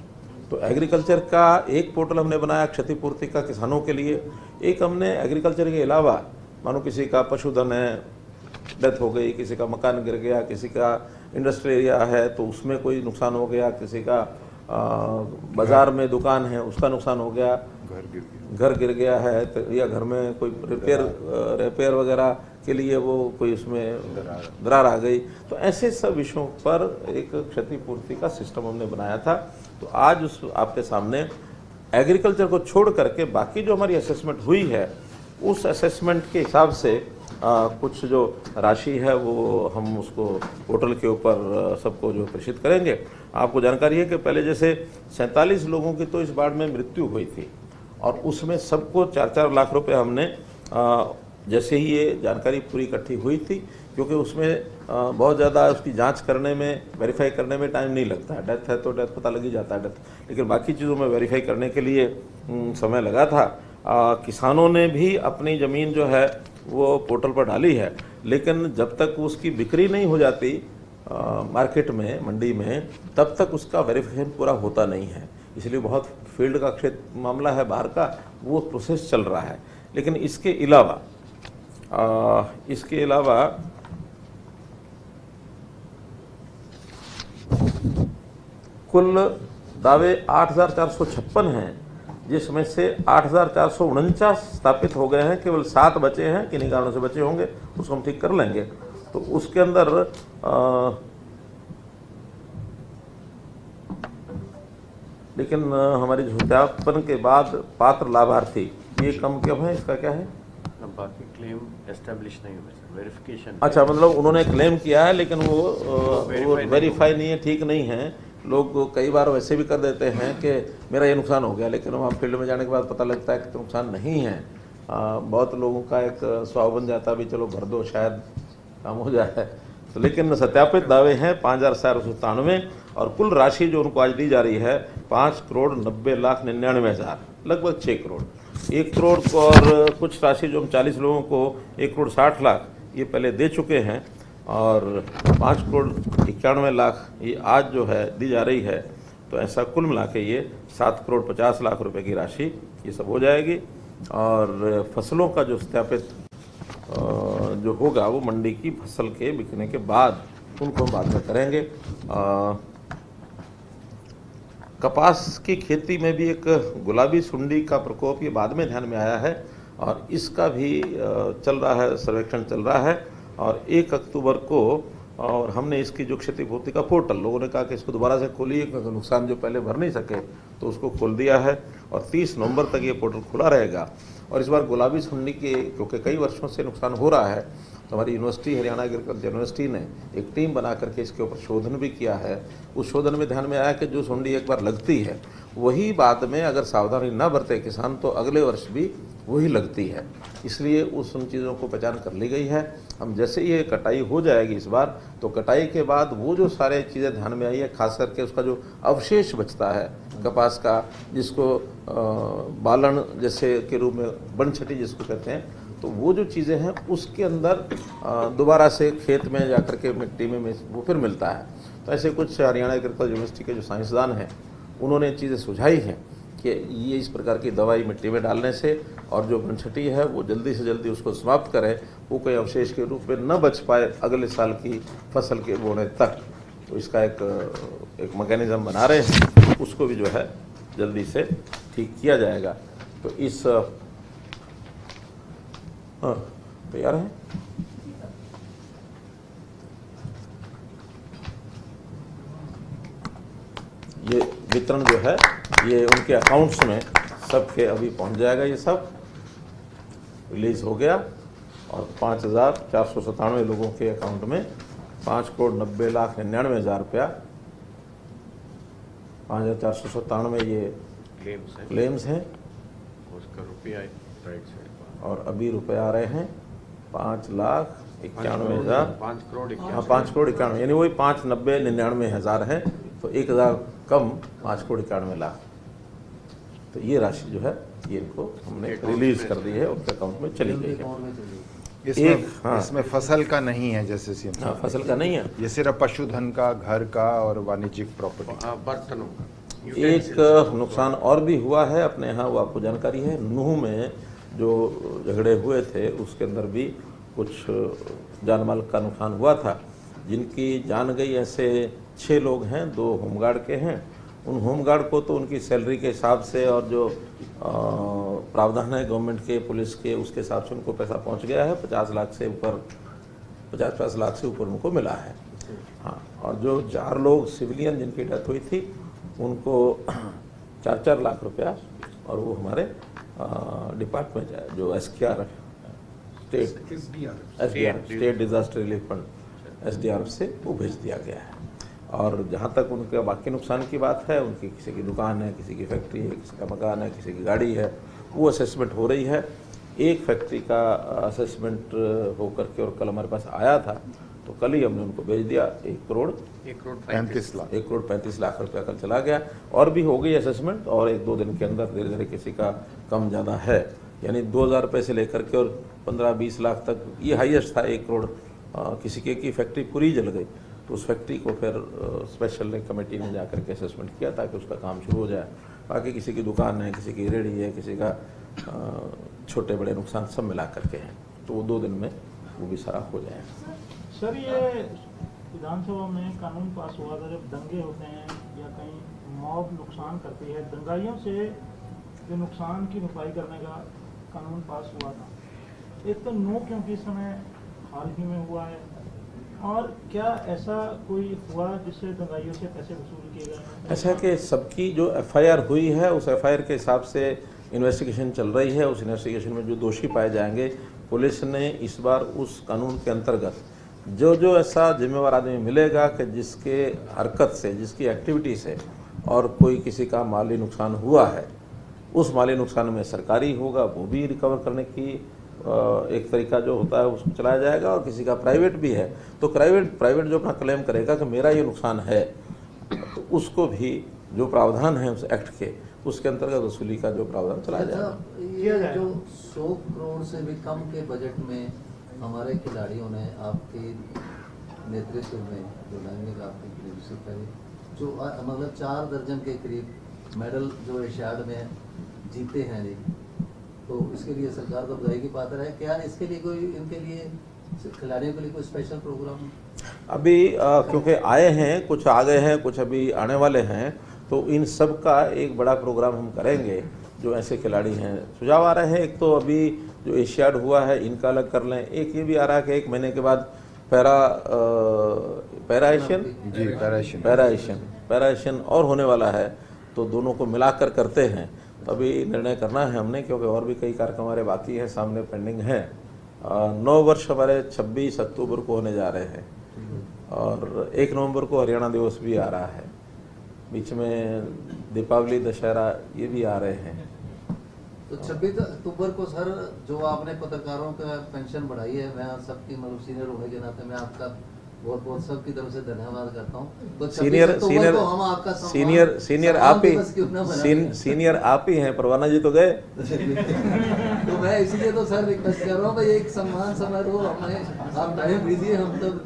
तो एग्रीकल्चर का एक पोर्टल हमने बनाया क्षतिपूर्ति का किसानों के लिए। एक हमने एग्रीकल्चर के अलावा मानो किसी का पशुधन है, डेथ हो गई, किसी का मकान गिर गया, किसी का इंडस्ट्री एरिया है तो उसमें कोई नुकसान हो गया, किसी का बाजार में दुकान है उसका नुकसान हो गया, घर गिर गया है तो या घर में कोई रिपेयर वगैरह के लिए वो कोई उसमें दरार आ गई, तो ऐसे सब विषयों पर एक क्षतिपूर्ति का सिस्टम हमने बनाया था। तो आज उस आपके सामने एग्रीकल्चर को छोड़ करके बाकी जो हमारी असेसमेंट हुई है उस असेसमेंट के हिसाब से कुछ जो राशि है वो हम उसको पोर्टल के ऊपर सबको जो प्रेषित करेंगे। आपको जानकारी है कि पहले जैसे 47 लोगों की तो इस बाढ़ में मृत्यु हुई थी और उसमें सबको 4-4 लाख रुपए हमने जैसे ही ये जानकारी पूरी इकट्ठी हुई थी, क्योंकि उसमें बहुत ज़्यादा उसकी जांच करने में, वेरीफाई करने में टाइम नहीं लगता है। डेथ है तो डेथ पता लग ही जाता है डेथ, लेकिन बाकी चीज़ों में वेरीफाई करने के लिए समय लगा था। किसानों ने भी अपनी ज़मीन जो है वो पोर्टल पर डाली है, लेकिन जब तक उसकी बिक्री नहीं हो जाती मार्केट में, मंडी में, तब तक उसका वेरिफिकेशन पूरा होता नहीं है। इसलिए बहुत फील्ड का क्षेत्र मामला है बाहर का, वो प्रोसेस चल रहा है। लेकिन इसके अलावा कुल दावे 8,456 हैं, जिसमें से 8,449 स्थापित हो गए हैं। केवल 7 बचे हैं, किन्हीं कारणों से बचे होंगे, उसको हम ठीक कर लेंगे। तो उसके अंदर लेकिन हमारी सत्यापन के बाद पात्र लाभार्थी ये कम क्यों है, इसका क्या है? बाकी क्लेम एस्टेब्लिश नहीं हुए सर, वेरिफिकेशन। अच्छा, मतलब उन्होंने क्लेम किया है लेकिन वो वेरीफाई नहीं है, ठीक नहीं है। लोग कई बार वैसे भी कर देते हैं कि मेरा ये नुकसान हो गया, लेकिन वहाँ फील्ड में जाने के बाद पता लगता है कि तो नुकसान नहीं है। बहुत लोगों का एक स्वभाव बन जाता भी चलो भर दो शायद काम हो जाए। तो लेकिन सत्यापित दावे हैं 5,497 और कुल राशि जो उनको आज दी जा रही है 5,90,99,000, लगभग 6 करोड़। 1 करोड़ और कुछ राशि जो हम 40 लोगों को 1,60,00,000 ये पहले दे चुके हैं और 5,91,00,000 ये आज जो है दी जा रही है। तो ऐसा कुल मिला के ये 7,50,00,000 रुपए की राशि ये सब हो जाएगी। और फसलों का जो सत्यापित जो होगा वो मंडी की फसल के बिकने के बाद उनको हम बाद में करेंगे। कपास की खेती में भी एक गुलाबी सुंडी का प्रकोप ये बाद में ध्यान में आया है और इसका भी चल रहा है, सर्वेक्षण चल रहा है। और 1 अक्टूबर को और हमने इसकी जो क्षतिपूर्ति का पोर्टल, लोगों ने कहा कि इसको दोबारा से खोलिए क्योंकि नुकसान जो पहले भर नहीं सके, तो उसको खोल दिया है और 30 नवंबर तक ये पोर्टल खुला रहेगा। और इस बार गुलाबी सुंडी के क्योंकि कई वर्षों से नुकसान हो रहा है, तो हमारी यूनिवर्सिटी, हरियाणा एग्रीकल्चर यूनिवर्सिटी ने एक टीम बना करके इसके ऊपर शोधन भी किया है। उस शोधन में ध्यान में आया कि जो सुंडी एक बार लगती है वही बाद में अगर सावधानी न बरते किसान तो अगले वर्ष भी वही लगती है। इसलिए उन चीज़ों को पहचान कर ली गई है। हम जैसे ये कटाई हो जाएगी इस बार, तो कटाई के बाद वो जो सारे चीज़ें ध्यान में आई है, खास करके उसका जो अवशेष बचता है कपास का, जिसको बालन जैसे के रूप में बनछटी जिसको कहते हैं, तो वो जो चीज़ें हैं उसके अंदर दोबारा से खेत में जाकर के मिट्टी में वो फिर मिलता है। तो ऐसे कुछ हरियाणा एग्रीकल्चर यूनिवर्सिटी के जो साइंसदान हैं उन्होंने चीज़ें सुझाई हैं कि ये इस प्रकार की दवाई मिट्टी में डालने से और जो बनछटी है वो जल्दी से जल्दी उसको समाप्त करें, वो कोई अवशेष के रूप में न बच पाए अगले साल की फसल के बोने तक। तो इसका एक मैकेनिज्म बना रहे हैं, उसको भी जो है जल्दी से ठीक किया जाएगा। तो इस तैयार है। ये वितरण जो है ये उनके अकाउंट्स में सबके अभी पहुंच जाएगा। ये सब रिलीज हो गया और 5,497 लोगों के अकाउंट में 5,90,99,000 रुपया 5,497 ये क्लेम्स हैं। उसका रुपया राइट साइड और अभी रुपए आ रहे हैं 5,91,000, 5 करोड़ हाँ 5 करोड़ 91, यानी वही 5,90,99,000 है। तो 1,000 कम 5 करोड़ 91 लाख। तो ये राशि जो है ये इनको हमने रिलीज कर दी है, उनके अकाउंट में चली गई है। इसमें फसल का नहीं है जैसे सीएम हाँ, फसल का नहीं है, ये सिर्फ पशुधन का, घर का और वाणिज्यिक प्रॉपर्टी। बर्तनों का। एक नुकसान और भी हुआ है अपने यहाँ, वो आपको जानकारी है। नूह में जो झगड़े हुए थे उसके अंदर भी कुछ जान माल का नुकसान हुआ था, जिनकी जान गई। ऐसे 6 लोग हैं, 2 होमगार्ड के हैं। उन होमगार्ड को तो उनकी सैलरी के हिसाब से और जो प्रावधान है गवर्नमेंट के, पुलिस के, उसके हिसाब से उनको पैसा पहुंच गया है। 50 लाख से ऊपर, 50 लाख से ऊपर उनको मिला है। हाँ, और जो 4 लोग सिविलियन जिनकी डेथ हुई थी उनको 4-4 लाख रुपया, और वो हमारे डिपार्टमेंट है जो SKR state disaster relief fund SDRF से वो भेज दिया गया है। और जहाँ तक उनके बाकी नुकसान की बात है, उनकी किसी की दुकान है, किसी की फैक्ट्री है, किसी का मकान है, किसी की गाड़ी है, वो असेसमेंट हो रही है। एक फैक्ट्री का असेसमेंट होकर के और कल हमारे पास आया था, तो कल ही हमने उनको भेज दिया। 1,35 लाख रुपया कल चला गया। और भी हो गई असेसमेंट, और 1-2 दिन के अंदर धीरे धीरे किसी का कम ज़्यादा है, यानी 2,000 रुपये से लेकर के और 15-20 लाख तक ये हाईएस्ट था। 1 करोड़ किसी की फैक्ट्री पूरी जल गई, तो उस फैक्ट्री को फिर स्पेशल कमेटी ने जाकर के असेसमेंट किया ताकि उसका काम शुरू हो जाए। बाकी किसी की दुकान है, किसी की रेहड़ी है, किसी का छोटे बड़े नुकसान सब मिला करके हैं, तो वो 2 दिन में वो भी सारा हो जाएगा। सर, ये विधानसभा में कानून पास हुआ था, जब दंगे होते हैं या कहीं मॉब नुकसान करती है, दंगाइयों से जो नुकसान की भरपाई करने का कानून पास हुआ था। एक तो नो, क्योंकि इस समय हाल ही में हुआ है, और क्या ऐसा कोई हुआ जिससे दंगाइयों से पैसे वसूल किए गए? ऐसा कि सबकी जो FIR हुई है उस FIR के हिसाब से इन्वेस्टिगेशन चल रही है। उस इन्वेस्टिगेशन में जो दोषी पाए जाएंगे, पुलिस ने इस बार उस कानून के अंतर्गत जो ऐसा जिम्मेवार आदमी मिलेगा कि जिसके हरकत से, जिसकी एक्टिविटी से और कोई किसी का माली नुकसान हुआ है, उस माली नुकसान में सरकारी होगा, वो भी रिकवर करने की एक तरीका जो होता है उसको चलाया जाएगा। और किसी का प्राइवेट भी है तो प्राइवेट जो अपना क्लेम करेगा कि मेरा ये नुकसान है, तो उसको भी जो प्रावधान है उस एक्ट के, उसके अंतर्गत वसूली का जो प्रावधान चलाया जाएगा। ये जो 100 करोड़ से भी कम के बजट में हमारे खिलाड़ियों ने आपके नेतृत्व में, जो लैंगिक आपके लीडरशिप है, जो मतलब 4 दर्जन के करीब मेडल जो एशियाड में जीते हैं जी, तो इसके लिए सरकार को बधाई की पात्र है। क्या इसके लिए कोई, इनके लिए खिलाड़ियों के लिए कोई स्पेशल प्रोग्राम अभी क्योंकि आए हैं, कुछ आ गए हैं, कुछ अभी आने वाले हैं, तो इन सब का एक बड़ा प्रोग्राम हम करेंगे। जो ऐसे खिलाड़ी हैं, सुझाव आ रहे हैं, एक तो अभी जो एशियाड हुआ है इनका अलग कर लें, एक ये भी आ रहा है कि 1 महीने के बाद पैरा एशियन और होने वाला है, तो दोनों को मिलाकर करते हैं। तो अभी निर्णय करना है हमने, क्योंकि और भी कई कार्यक्रम हमारे बाकी हैं, सामने पेंडिंग हैं। 9 वर्ष हमारे 26 अक्टूबर को होने जा रहे हैं, और 1 नवंबर को हरियाणा दिवस भी आ रहा है, बीच में दीपावली, दशहरा ये भी आ रहे हैं। तो 26 अक्टूबर को सर, जो आपने पत्रकारों का पेंशन बढ़ाई है, मैं सबकी मतलब सीनियर होने के नाते मैं आपका बहुत सबकी तरफ से धन्यवाद करता हूँ। तो सीनियर आप ही हैं, परवाना जी तो गए। तो मैं इसलिए तो सर रिक्वेस्ट कर रहा हूँ भाई, एक सम्मान समारोह हमें आप टाइम दीजिए, हम तब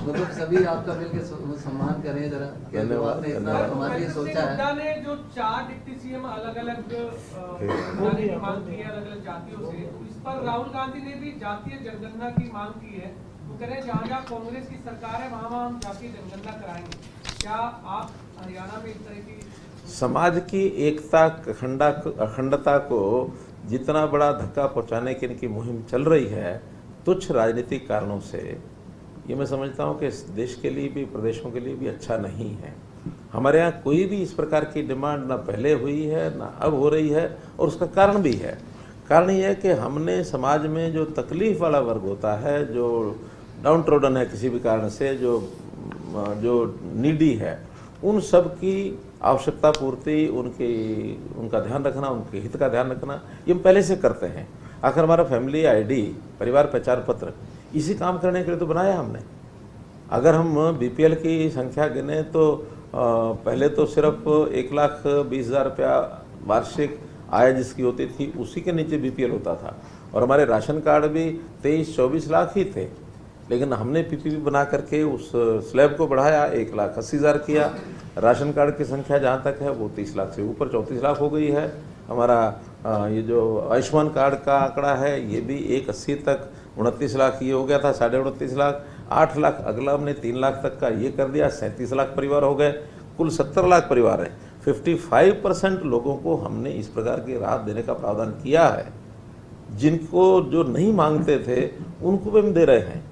मतलब सभी आपका मिलकर सम्मान करें जरा, क्योंकि आपने इतना हमारे लिए सोचा है। हुड्डा ने जो 4 डिप्टी सीएम अलग अलग बनाने की मांग की है अलग अलग जातियों से, तो इस पर राहुल गांधी ने भी जातीय जनगणना की मांग की है। वो कह रहे हैं जहाँ जहाँ कांग्रेस की सरकार है वहाँ हम जातीय जनगणना कराएंगे। क्या आप हरियाणा में इस तरह की समाज की एकता अखंडता को जितना बड़ा धक्का पहुंचाने की इनकी मुहिम चल रही है तुच्छ राजनीतिक कारणों से, ये मैं समझता हूँ कि इस देश के लिए भी प्रदेशों के लिए भी अच्छा नहीं है। हमारे यहाँ कोई भी इस प्रकार की डिमांड ना पहले हुई है ना अब हो रही है, और उसका कारण भी है। कारण ये है कि हमने समाज में जो तकलीफ वाला वर्ग होता है, जो डाउन ट्रोडन है किसी भी कारण से, जो नीडी है, उन सब की आवश्यकता पूर्ति, उनका ध्यान रखना, उनके हित का ध्यान रखना, ये हम पहले से करते हैं। आखिर हमारा फैमिली आईडी, परिवार पहचान पत्र, इसी काम करने के लिए तो बनाया हमने। अगर हम बीपीएल की संख्या गिने तो पहले तो सिर्फ 1,20,000 रुपया वार्षिक आय जिसकी होती थी उसी के नीचे बीपीएल होता था, और हमारे राशन कार्ड भी 23-24 लाख ही थे। लेकिन हमने पीपीपी बना करके उस स्लैब को बढ़ाया, 1,80,000 किया। राशन कार्ड की संख्या जहाँ तक है वो 30 लाख से ऊपर 34 लाख हो गई है। हमारा ये जो आयुष्मान कार्ड का आंकड़ा है ये भी 1,80 तक 29 लाख ये हो गया था, 29.5 लाख, 8 लाख अगला हमने 3 लाख तक का ये कर दिया, 37 लाख परिवार हो गए, कुल 70 लाख परिवार हैं। 55% लोगों को हमने इस प्रकार की राहत देने का प्रावधान किया है। जिनको जो नहीं मांगते थे उनको भी हम दे रहे हैं,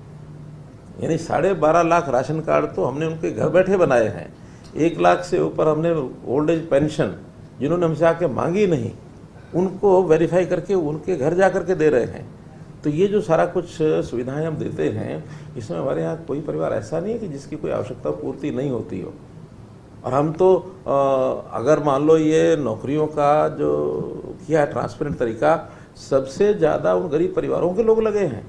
यानी 12.5 लाख राशन कार्ड तो हमने उनके घर बैठे बनाए हैं। 1 लाख से ऊपर हमने ओल्ड एज पेंशन जिन्होंने हमसे आके मांगी नहीं उनको वेरीफाई करके उनके घर जा करके दे रहे हैं। तो ये जो सारा कुछ सुविधाएं हम देते हैं, इसमें हमारे यहाँ कोई परिवार ऐसा नहीं है कि जिसकी कोई आवश्यकता पूर्ति नहीं होती हो। और हम तो अगर मान लो ये नौकरियों का जो किया है ट्रांसपेरेंट तरीका, सबसे ज़्यादा उन गरीब परिवारों के लोग लगे हैं।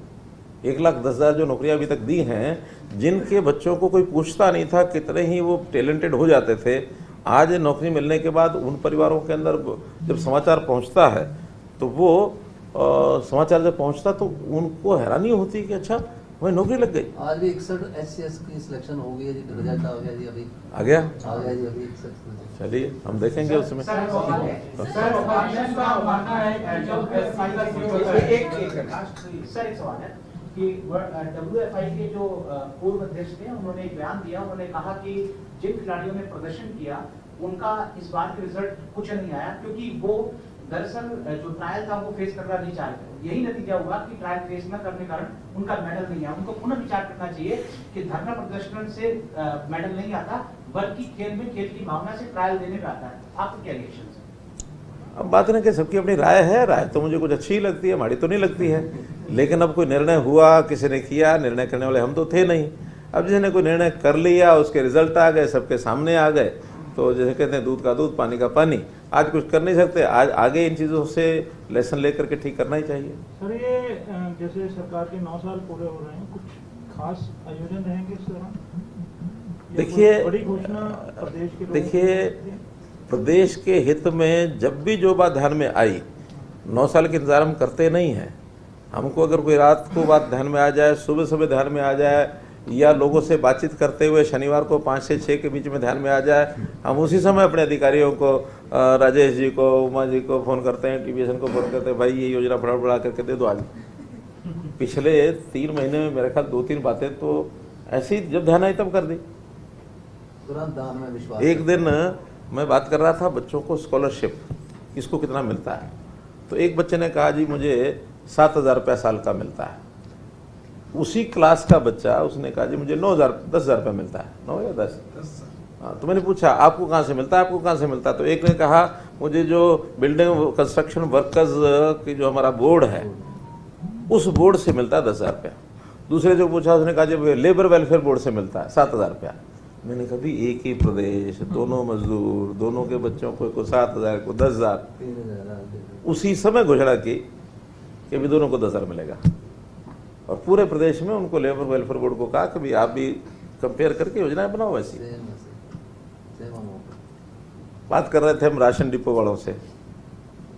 1,10,000 जो नौकरियां अभी तक दी हैं, जिनके बच्चों को कोई पूछता नहीं था, कितने ही वो टैलेंटेड हो जाते थे, आज नौकरी मिलने के बाद उन परिवारों के अंदर जब समाचार पहुंचता है तो वो समाचार जब पहुंचता तो उनको हैरानी होती है कि अच्छा वही नौकरी लग गई। आज भी 61 SC/ST की सिलेक्शन हो गई है जी, रिजल्ट आ गया जी, अभी आ गया जी अभी 61। चलिए हम देखेंगे उसमें। सर एक सवाल है कि WFI के जो पूर्व अध्यक्ष थे उन्होंने एक बयान दिया, उन्होंने कहा कि जिन खिलाड़ियों ने प्रदर्शन किया उनका इस बार के रिजल्ट कुछ नहीं आया क्योंकि वो दरअसल जो ट्रायल था वो फेस करना नहीं चाहते। यही नतीजा हुआ कि ट्रायल फेस न करने के कारण उनका मेडल नहीं आया। उनको पुनः विचार करना चाहिए कि धरना प्रदर्शन से मेडल नहीं आता, बल्कि खेल में खेल की भावना से ट्रायल देने में आता है। आपका क्या रिएक्शन है? अब बात नहीं कि सबकी अपनी राय है, राय तो मुझे कुछ अच्छी ही लगती है, हमारी तो नहीं लगती है। लेकिन अब कोई निर्णय हुआ, किसी ने किया, निर्णय करने वाले हम तो थे नहीं। अब जिसने कोई निर्णय कर लिया, उसके रिजल्ट आ गए, सबके सामने आ गए, तो जैसे कहते हैं दूध का दूध पानी का पानी, आज कुछ कर नहीं सकते। आज आगे इन चीज़ों से लेसन लेकर के ठीक करना ही चाहिए। सर ये जैसे सरकार के 9 साल पूरे हो रहे हैं, कुछ खास आयोजन रहेंगे इस दौरान? देखिए बड़ी घोषणा प्रदेश के देखिए प्रदेश के हित में जब भी जो बात ध्यान में आई, 9 साल के इंतजार हम करते नहीं हैं। हमको अगर कोई रात को बात ध्यान में आ जाए, सुबह सुबह ध्यान में आ जाए, या लोगों से बातचीत करते हुए शनिवार को 5 से 6 के बीच में ध्यान में आ जाए, हम उसी समय अपने अधिकारियों को, राजेश जी को, उमा जी को फ़ोन करते हैं, टीवीएसएन को फ़ोन करते हैं, भाई ये योजना फटाफट बढ़ा करके दे दो आज। पिछले 3 महीने में मेरे ख्याल 2-3 बातें तो ऐसी जब ध्यान आई तब कर दी। तुरंत दान में विश्वास। एक दिन मैं बात कर रहा था बच्चों को स्कॉलरशिप किसको कितना मिलता है, तो एक बच्चे ने कहा जी मुझे 7,000 रुपया साल का मिलता है। उसी क्लास का बच्चा उसने कहा जी मुझे 10,000 रुपया मिलता है, 9 या 10। हाँ, तो मैंने पूछा आपको कहाँ से मिलता है, आपको कहाँ से मिलता है? तो एक ने कहा मुझे जो बिल्डिंग कंस्ट्रक्शन वर्कर्स की जो हमारा बोर्ड है उस बोर्ड से मिलता है 10,000 रुपया। दूसरे जो पूछा उसने कहा जी लेबर वेलफेयर बोर्ड से मिलता है 7,000 रुपया। मैंने कहा एक ही प्रदेश, दोनों मजदूर, दोनों के बच्चों को 7,000 को 10,000। उसी समय घोषणा की कि भी दोनों को 10,000 मिलेगा, और पूरे प्रदेश में उनको लेबर वेलफेयर बोर्ड को कहा कि भी आप भी कंपेयर करके योजनाएं बनाओ। ऐसी बात कर रहे थे हम राशन डिपो वालों से,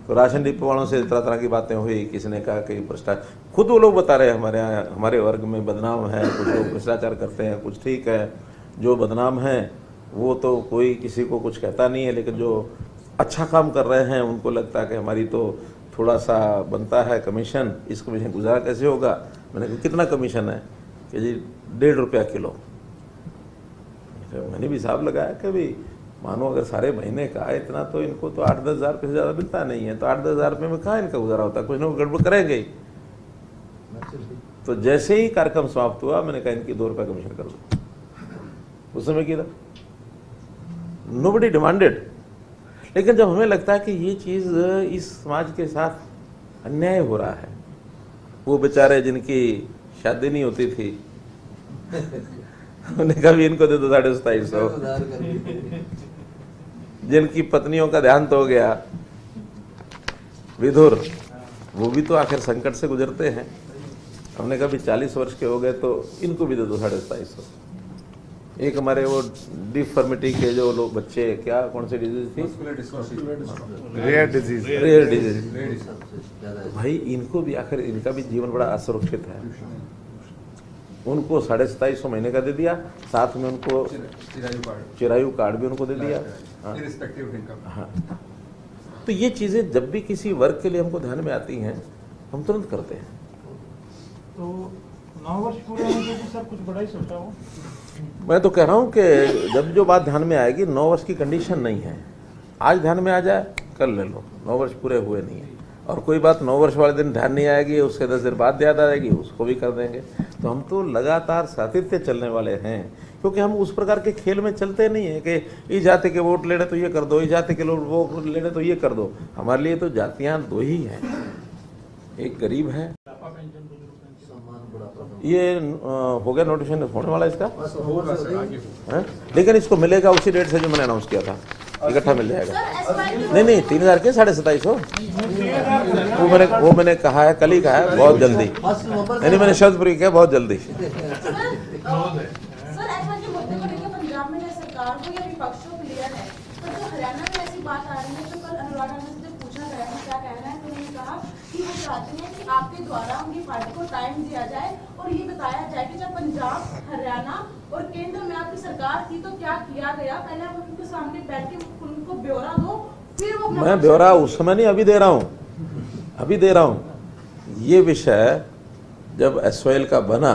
तो राशन डिपो वालों से तरह तरह की बातें हुई, किसी ने कहा कि भ्रष्टाचार, खुद वो लोग बता रहे हैं हमारे यहाँ हमारे वर्ग में बदनाम है, कुछ लोग भ्रष्टाचार करते हैं, कुछ ठीक है, जो बदनाम है वो तो कोई किसी को कुछ कहता नहीं है, लेकिन जो अच्छा काम कर रहे हैं उनको लगता है कि हमारी तो थोड़ा सा बनता है कमीशन, इस कमीशन गुजारा कैसे होगा। मैंने कहा कितना कमीशन है कि जी 1.5 रुपया किलो। मैंने भी हिसाब लगाया कि भाई मानो अगर सारे महीने का इतना तो इनको तो 8-10 हज़ार रुपये से ज़्यादा मिलता नहीं है, तो 8-10 हज़ार रुपये में कहाँ इनका गुजारा होता है, कुछ ना कुछ गड़बड़ करेंगे ही। तो जैसे ही कार्यक्रम समाप्त हुआ मैंने कहा इनकी 2 रुपये कमीशन कर दो। उस समय किया था, नोबडी डिमांडेड। लेकिन जब हमें लगता है कि ये चीज़ इस समाज के साथ अन्याय हो रहा है, वो बेचारे जिनकी शादी नहीं होती थी उन्हें कभी इनको दे दो 2750, जिनकी पत्नियों का देहांत हो गया, विधुर, वो भी तो आखिर संकट से गुजरते हैं। हमने कभी 40 वर्ष के हो गए तो इनको भी दे दो 2750। एक हमारे वो डिफॉर्मिटी के जो लोग बच्चे, क्या कौन सी डिजीज थी, रेयर डिजीज, रेयर डिजीज, भाई इनको भी आखिर इनका भी जीवन बड़ा असुरक्षित है। उनको 2750 महीने का दे दिया, साथ में उनको चिरायु कार्ड भी उनको दे दिया। हाँ, तो ये चीज़ें जब भी किसी वर्ग के लिए हमको ध्यान में आती हैं हम तुरंत करते हैं। तो 9 वर्ष पूरे होने के लिए सर कुछ बड़ा ही सोचा हो? मैं तो कह रहा हूँ कि जब जो बात ध्यान में आएगी, 9 वर्ष की कंडीशन नहीं है, आज ध्यान में आ जाए कल ले लो, 9 वर्ष पूरे हुए नहीं है। और कोई बात 9 वर्ष वाले दिन ध्यान नहीं आएगी, उसके 10 दिन बाद याद आ जाएगी, उसको भी कर देंगे। तो हम तो लगातार सातत्य चलने वाले हैं, क्योंकि हम उस प्रकार के खेल में चलते नहीं हैं कि इस जाति के वोट लेने तो ये कर दो, इस जाति के लोग वो लेने तो ये कर दो। हमारे लिए तो जातियाँ 2 ही हैं, एक गरीब है, ये हो गया नोटिफिकेशन होने वाला इसका है? लेकिन इसको मिलेगा उसी डेट से जो मैंने अनाउंस किया था, इकट्ठा मिल जाएगा। नहीं 3000 के 2750 वो मैंने कहा है, कल ही कहा है, बहुत जल्दी। नहीं मैंने शब्द प्रयोग किया बहुत जल्दी। आपके द्वारा उनकी पार्टी को टाइम दिया जाए और ये बताया जाए कि जब पंजाब, हरियाणा और केंद्र में आपकी सरकार थी तो क्या किया गया, पहले आप उनके सामने बैठ के उनको ब्यौरा दो, फिर वो। मैं ब्यौरा उस समय नहीं, अभी दे रहा हूँ। ये विषय जब एसवाईएल का बना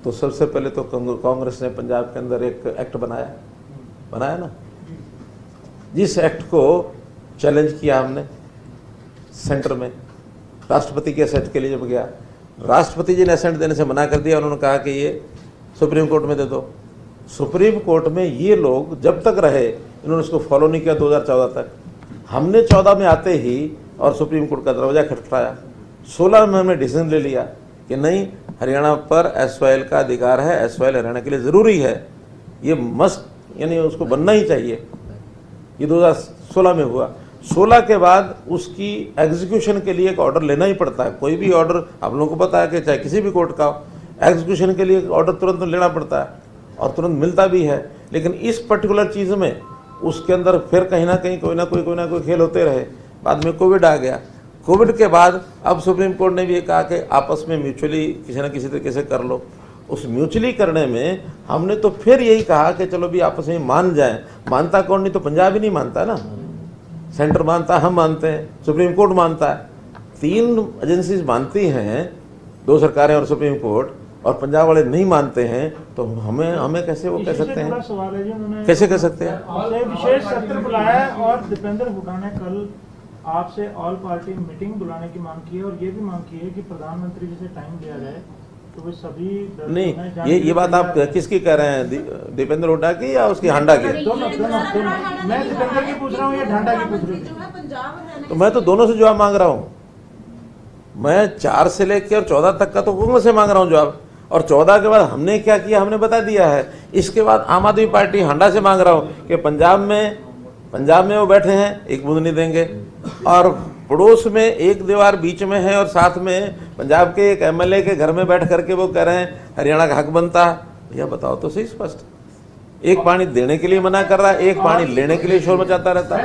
तो सबसे पहले तो कांग्रेस ने पंजाब के अंदर एक एक्ट बनाया ना, जिस एक्ट को चैलेंज किया हमने सेंटर में। राष्ट्रपति के असेंट के लिए जब गया, राष्ट्रपति जी ने असेंट देने से मना कर दिया, उन्होंने कहा कि ये सुप्रीम कोर्ट में दे दो। सुप्रीम कोर्ट में ये लोग जब तक रहे इन्होंने उसको फॉलो नहीं किया 2014 तक। हमने 14 में आते ही और सुप्रीम कोर्ट का दरवाजा खटखटाया, 16 में हमने डिसीजन ले लिया कि नहीं, हरियाणा पर एसवाईएल का अधिकार है, एसवाईएल हरियाणा के लिए ज़रूरी है, ये मस्ट, यानी उसको बनना ही चाहिए। ये 2016 में हुआ। 16 के बाद उसकी एग्जीक्यूशन के लिए एक ऑर्डर लेना ही पड़ता है। कोई भी ऑर्डर आप लोगों को पता है कि चाहे किसी भी कोर्ट का हो, एग्जीक्यूशन के लिए ऑर्डर तुरंत लेना पड़ता है और तुरंत मिलता भी है। लेकिन इस पर्टिकुलर चीज़ में उसके अंदर फिर कहीं ना कहीं कोई ना कोई खेल होते रहे। बाद में कोविड आ गया, कोविड के बाद अब सुप्रीम कोर्ट ने भी ये कहा कि आपस में म्यूचुअली किसी न किसी तरीके से कर लो। उस म्यूचुअली करने में हमने तो फिर यही कहा कि चलो भी आपस में मान जाएं। मानता कौन नहीं, तो पंजाब ही नहीं मानता ना, सेंटर मानता, हम मानते हैं, सुप्रीम कोर्ट मानता है। 3 एजेंसीज मानती हैं, 2 सरकारें और सुप्रीम कोर्ट, और पंजाब वाले नहीं मानते हैं, तो हमें कैसे वो कह सकते हैं? सवाल है जी, उन्होंने कैसे कह सकते हैं? विशेष सत्र बुलाया और दीपेंद्र हुड्डा ने कल आपसे ऑल पार्टी मीटिंग बुलाने की मांग की है और ये भी मांग की है कि प्रधानमंत्री जी से टाइम दिया जाए, तो वे सभी नहीं। ये बात आप किसकी कह रहे हैं, दीपेंद्र हुड्डा की या उसकी हांडा की? दोनों। मैं दीपेंद्र की पूछ रहा हूँ, ये ढांडा की पूछ रही थी। तो मैं तो दोनों से जवाब मांग रहा हूँ। मैं 4 से लेकर 14 तक का तो कांग्रेस से मांग रहा हूँ जवाब, और 14 के बाद हमने क्या किया हमने बता दिया है। इसके बाद आम आदमी पार्टी हांडा से मांग रहा हूँ कि पंजाब में वो बैठे हैं, एक बूंद नहीं देंगे, और पड़ोस में एक दीवार बीच में है और साथ में पंजाब के एक एमएलए के घर में बैठ करके वो कह रहे हैं हरियाणा का हक बनता है। भैया बताओ तो सही स्पष्ट, एक पानी देने के लिए मना कर रहा है, एक पानी लेने के लिए शोर मचाता रहता है।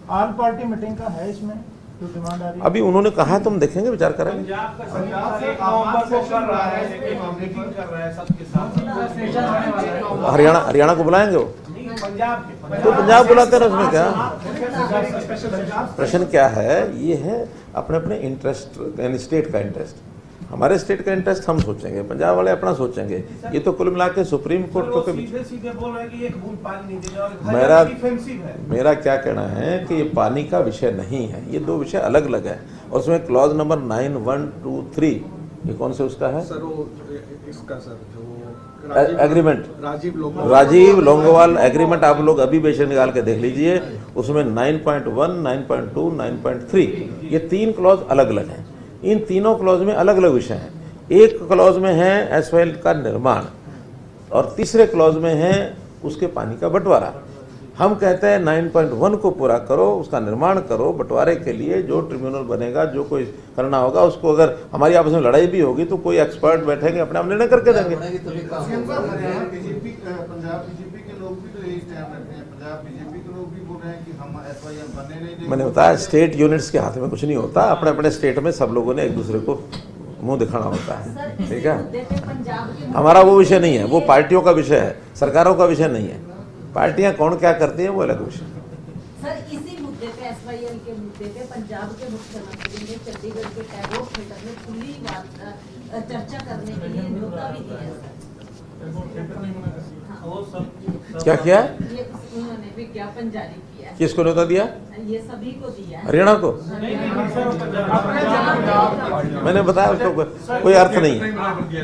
ऑल पार्टी मीटिंग का है इसमें जो डिमांड आ रही है? अभी उन्होंने कहा है तो हम देखेंगे, विचार करेंगे। पंजाब का सरकार 1 नवंबर को कर रहा है, लेकिन मीटिंग कर रहा है सबके साथ। हरियाणा को बुलाएंगे वो, पंजाब तो पंजाब बुलाते रहे, उसमें क्या प्रश्न क्या है? ये है अपने अपने इंटरेस्ट, यानी स्टेट का इंटरेस्ट। हमारे स्टेट का इंटरेस्ट हम सोचेंगे, पंजाब वाले अपना सोचेंगे। ये तो कुल मिला के सुप्रीम कोर्ट को सीधे बोल रहे हैं कि एक बूंद पानी नहीं देगा और मेरा क्या कहना है कि ये पानी का विषय नहीं है, ये दो विषय अलग अलग है। और उसमें क्लॉज नंबर 9, 1, 2, 3 ये कौन से उसका है? सर वो इसका सर जो एग्रीमेंट राजीव लोंगोवाल एग्रीमेंट आप लोग अभी बेशक निकाल के देख लीजिए। उसमें 9.1, 9.2, 9.3 ये 3 क्लॉज अलग अलग हैं। इन तीनों क्लॉज में अलग अलग विषय हैं। एक क्लॉज में है एसवाइल का निर्माण और तीसरे क्लॉज में है उसके पानी का बंटवारा। हम कहते हैं 9.1 को पूरा करो, उसका निर्माण करो, बंटवारे के लिए जो ट्रिब्यूनल बनेगा, जो कोई करना होगा उसको, अगर हमारी आपस में लड़ाई भी होगी तो कोई एक्सपर्ट बैठेंगे, अपने आप निर्णय करके देंगे। पंजाब बीजेपी के लोग भी तो यही स्टैंड रखते हैं। पंजाब बीजेपी के लोग भी बोल रहे हैं कि हम एसवाईएम बनने नहीं देंगे। मैंने बताया स्टेट यूनिट्स के हाथ में कुछ नहीं होता, अपने अपने स्टेट में सब लोगों ने एक दूसरे को मुंह दिखाना होता है, ठीक है। हमारा वो विषय नहीं है, वो पार्टियों का विषय है, सरकारों का विषय नहीं है। पार्टियां कौन क्या करती हैं वो अलग विषय। सर इसी मुद्दे पे, एसवाईएल के मुद्दे पे पंजाब के मुख्यमंत्री ने चंडीगढ़ के टैगोर थिएटर में खुली चर्चा करने के लिए न्योता भी दिया है। क्या किया? ये उन्होंने विज्ञापन जारी किया है। किसको न्योता दिया? ये सभी को दिया है। हरियाणा को? मैंने बताया उसको कोई अर्थ नहीं है।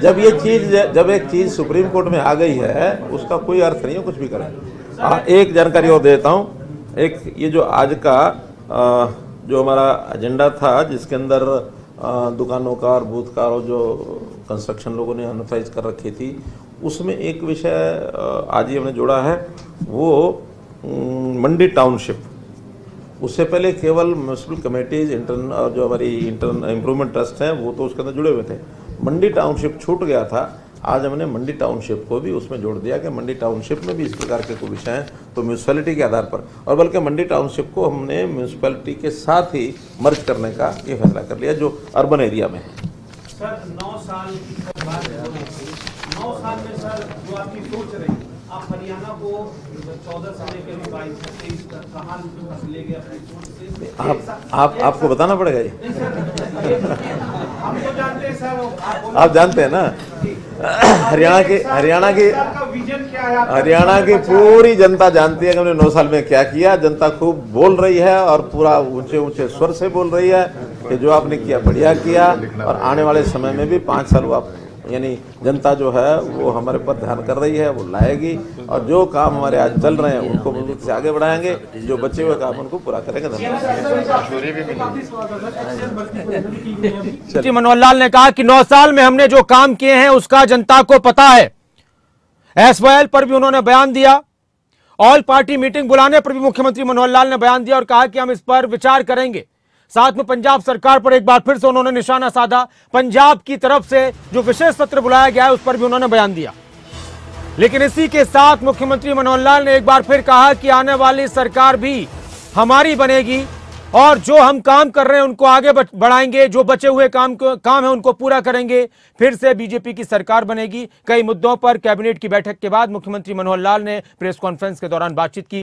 जब एक चीज सुप्रीम कोर्ट में आ गई है उसका कोई अर्थ नहीं है, कुछ भी करें। एक जानकारी और देता हूँ। एक ये जो आज का जो हमारा एजेंडा था, जिसके अंदर दुकानों का और बूथ का और जो कंस्ट्रक्शन लोगों ने अनऑथराइज कर रखी थी, उसमें एक विषय आज ही हमने जोड़ा है, वो मंडी टाउनशिप। उससे पहले केवल म्यूनसिपल कमेटीज इंटर्न और जो हमारी इंटर्न इम्प्रूवमेंट ट्रस्ट हैं वो तो उसके अंदर जुड़े हुए थे। मंडी टाउनशिप छूट गया था, आज हमने मंडी टाउनशिप को भी उसमें जोड़ दिया कि मंडी टाउनशिप में भी इस प्रकार के कोई विषय हैं तो म्यूनसिपैलिटी के आधार पर, और बल्कि मंडी टाउनशिप को हमने म्यूनसिपैलिटी के साथ ही मर्ज करने का ये फैसला कर लिया जो अर्बन एरिया में है। सर 9 साल बाद 9 साल में सर जो आपकी सोच रही, आप हरियाणा को 14 से लेकर 22 से 23 कहाँ ले गए अपनी सोच से? आपको बताना पड़ेगा ये। हम तो जानते हैं सर, आप जानते हैं ना। हरियाणा की पूरी जनता जानती है कि हमने 9 साल में क्या किया। जनता खूब बोल रही है और पूरा ऊंचे ऊंचे स्वर से बोल रही है कि जो आपने किया बढ़िया किया, और आने वाले समय में भी 5 साल वो यानी जनता जो है वो हमारे पर ध्यान कर रही है, वो लाएगी, और जो काम हमारे आज चल रहे हैं उनको मजबूती से आगे बढ़ाएंगे, जो बचे हुए काम उनको पूरा करेंगे। धन्यवाद। मनोहर लाल ने कहा कि 9 साल में हमने जो काम किए हैं उसका जनता को पता है। एसवाईएल पर भी उन्होंने बयान दिया, ऑल पार्टी मीटिंग बुलाने पर भी मुख्यमंत्री मनोहर लाल ने बयान दिया और कहा कि हम इस पर विचार करेंगे। साथ में पंजाब सरकार पर एक बार फिर से उन्होंने निशाना साधा। पंजाब की तरफ से जो विशेष सत्र बुलाया गया है उस पर भी उन्होंने बयान दिया। लेकिन इसी के साथ मुख्यमंत्री मनोहर लाल ने एक बार फिर कहा कि आने वाली सरकार भी हमारी बनेगी और जो हम काम कर रहे हैं उनको आगे बढ़ाएंगे, जो बचे हुए काम है उनको पूरा करेंगे, फिर से बीजेपी की सरकार बनेगी। कई मुद्दों पर कैबिनेट की बैठक के बाद मुख्यमंत्री मनोहर लाल ने प्रेस कॉन्फ्रेंस के दौरान बातचीत की।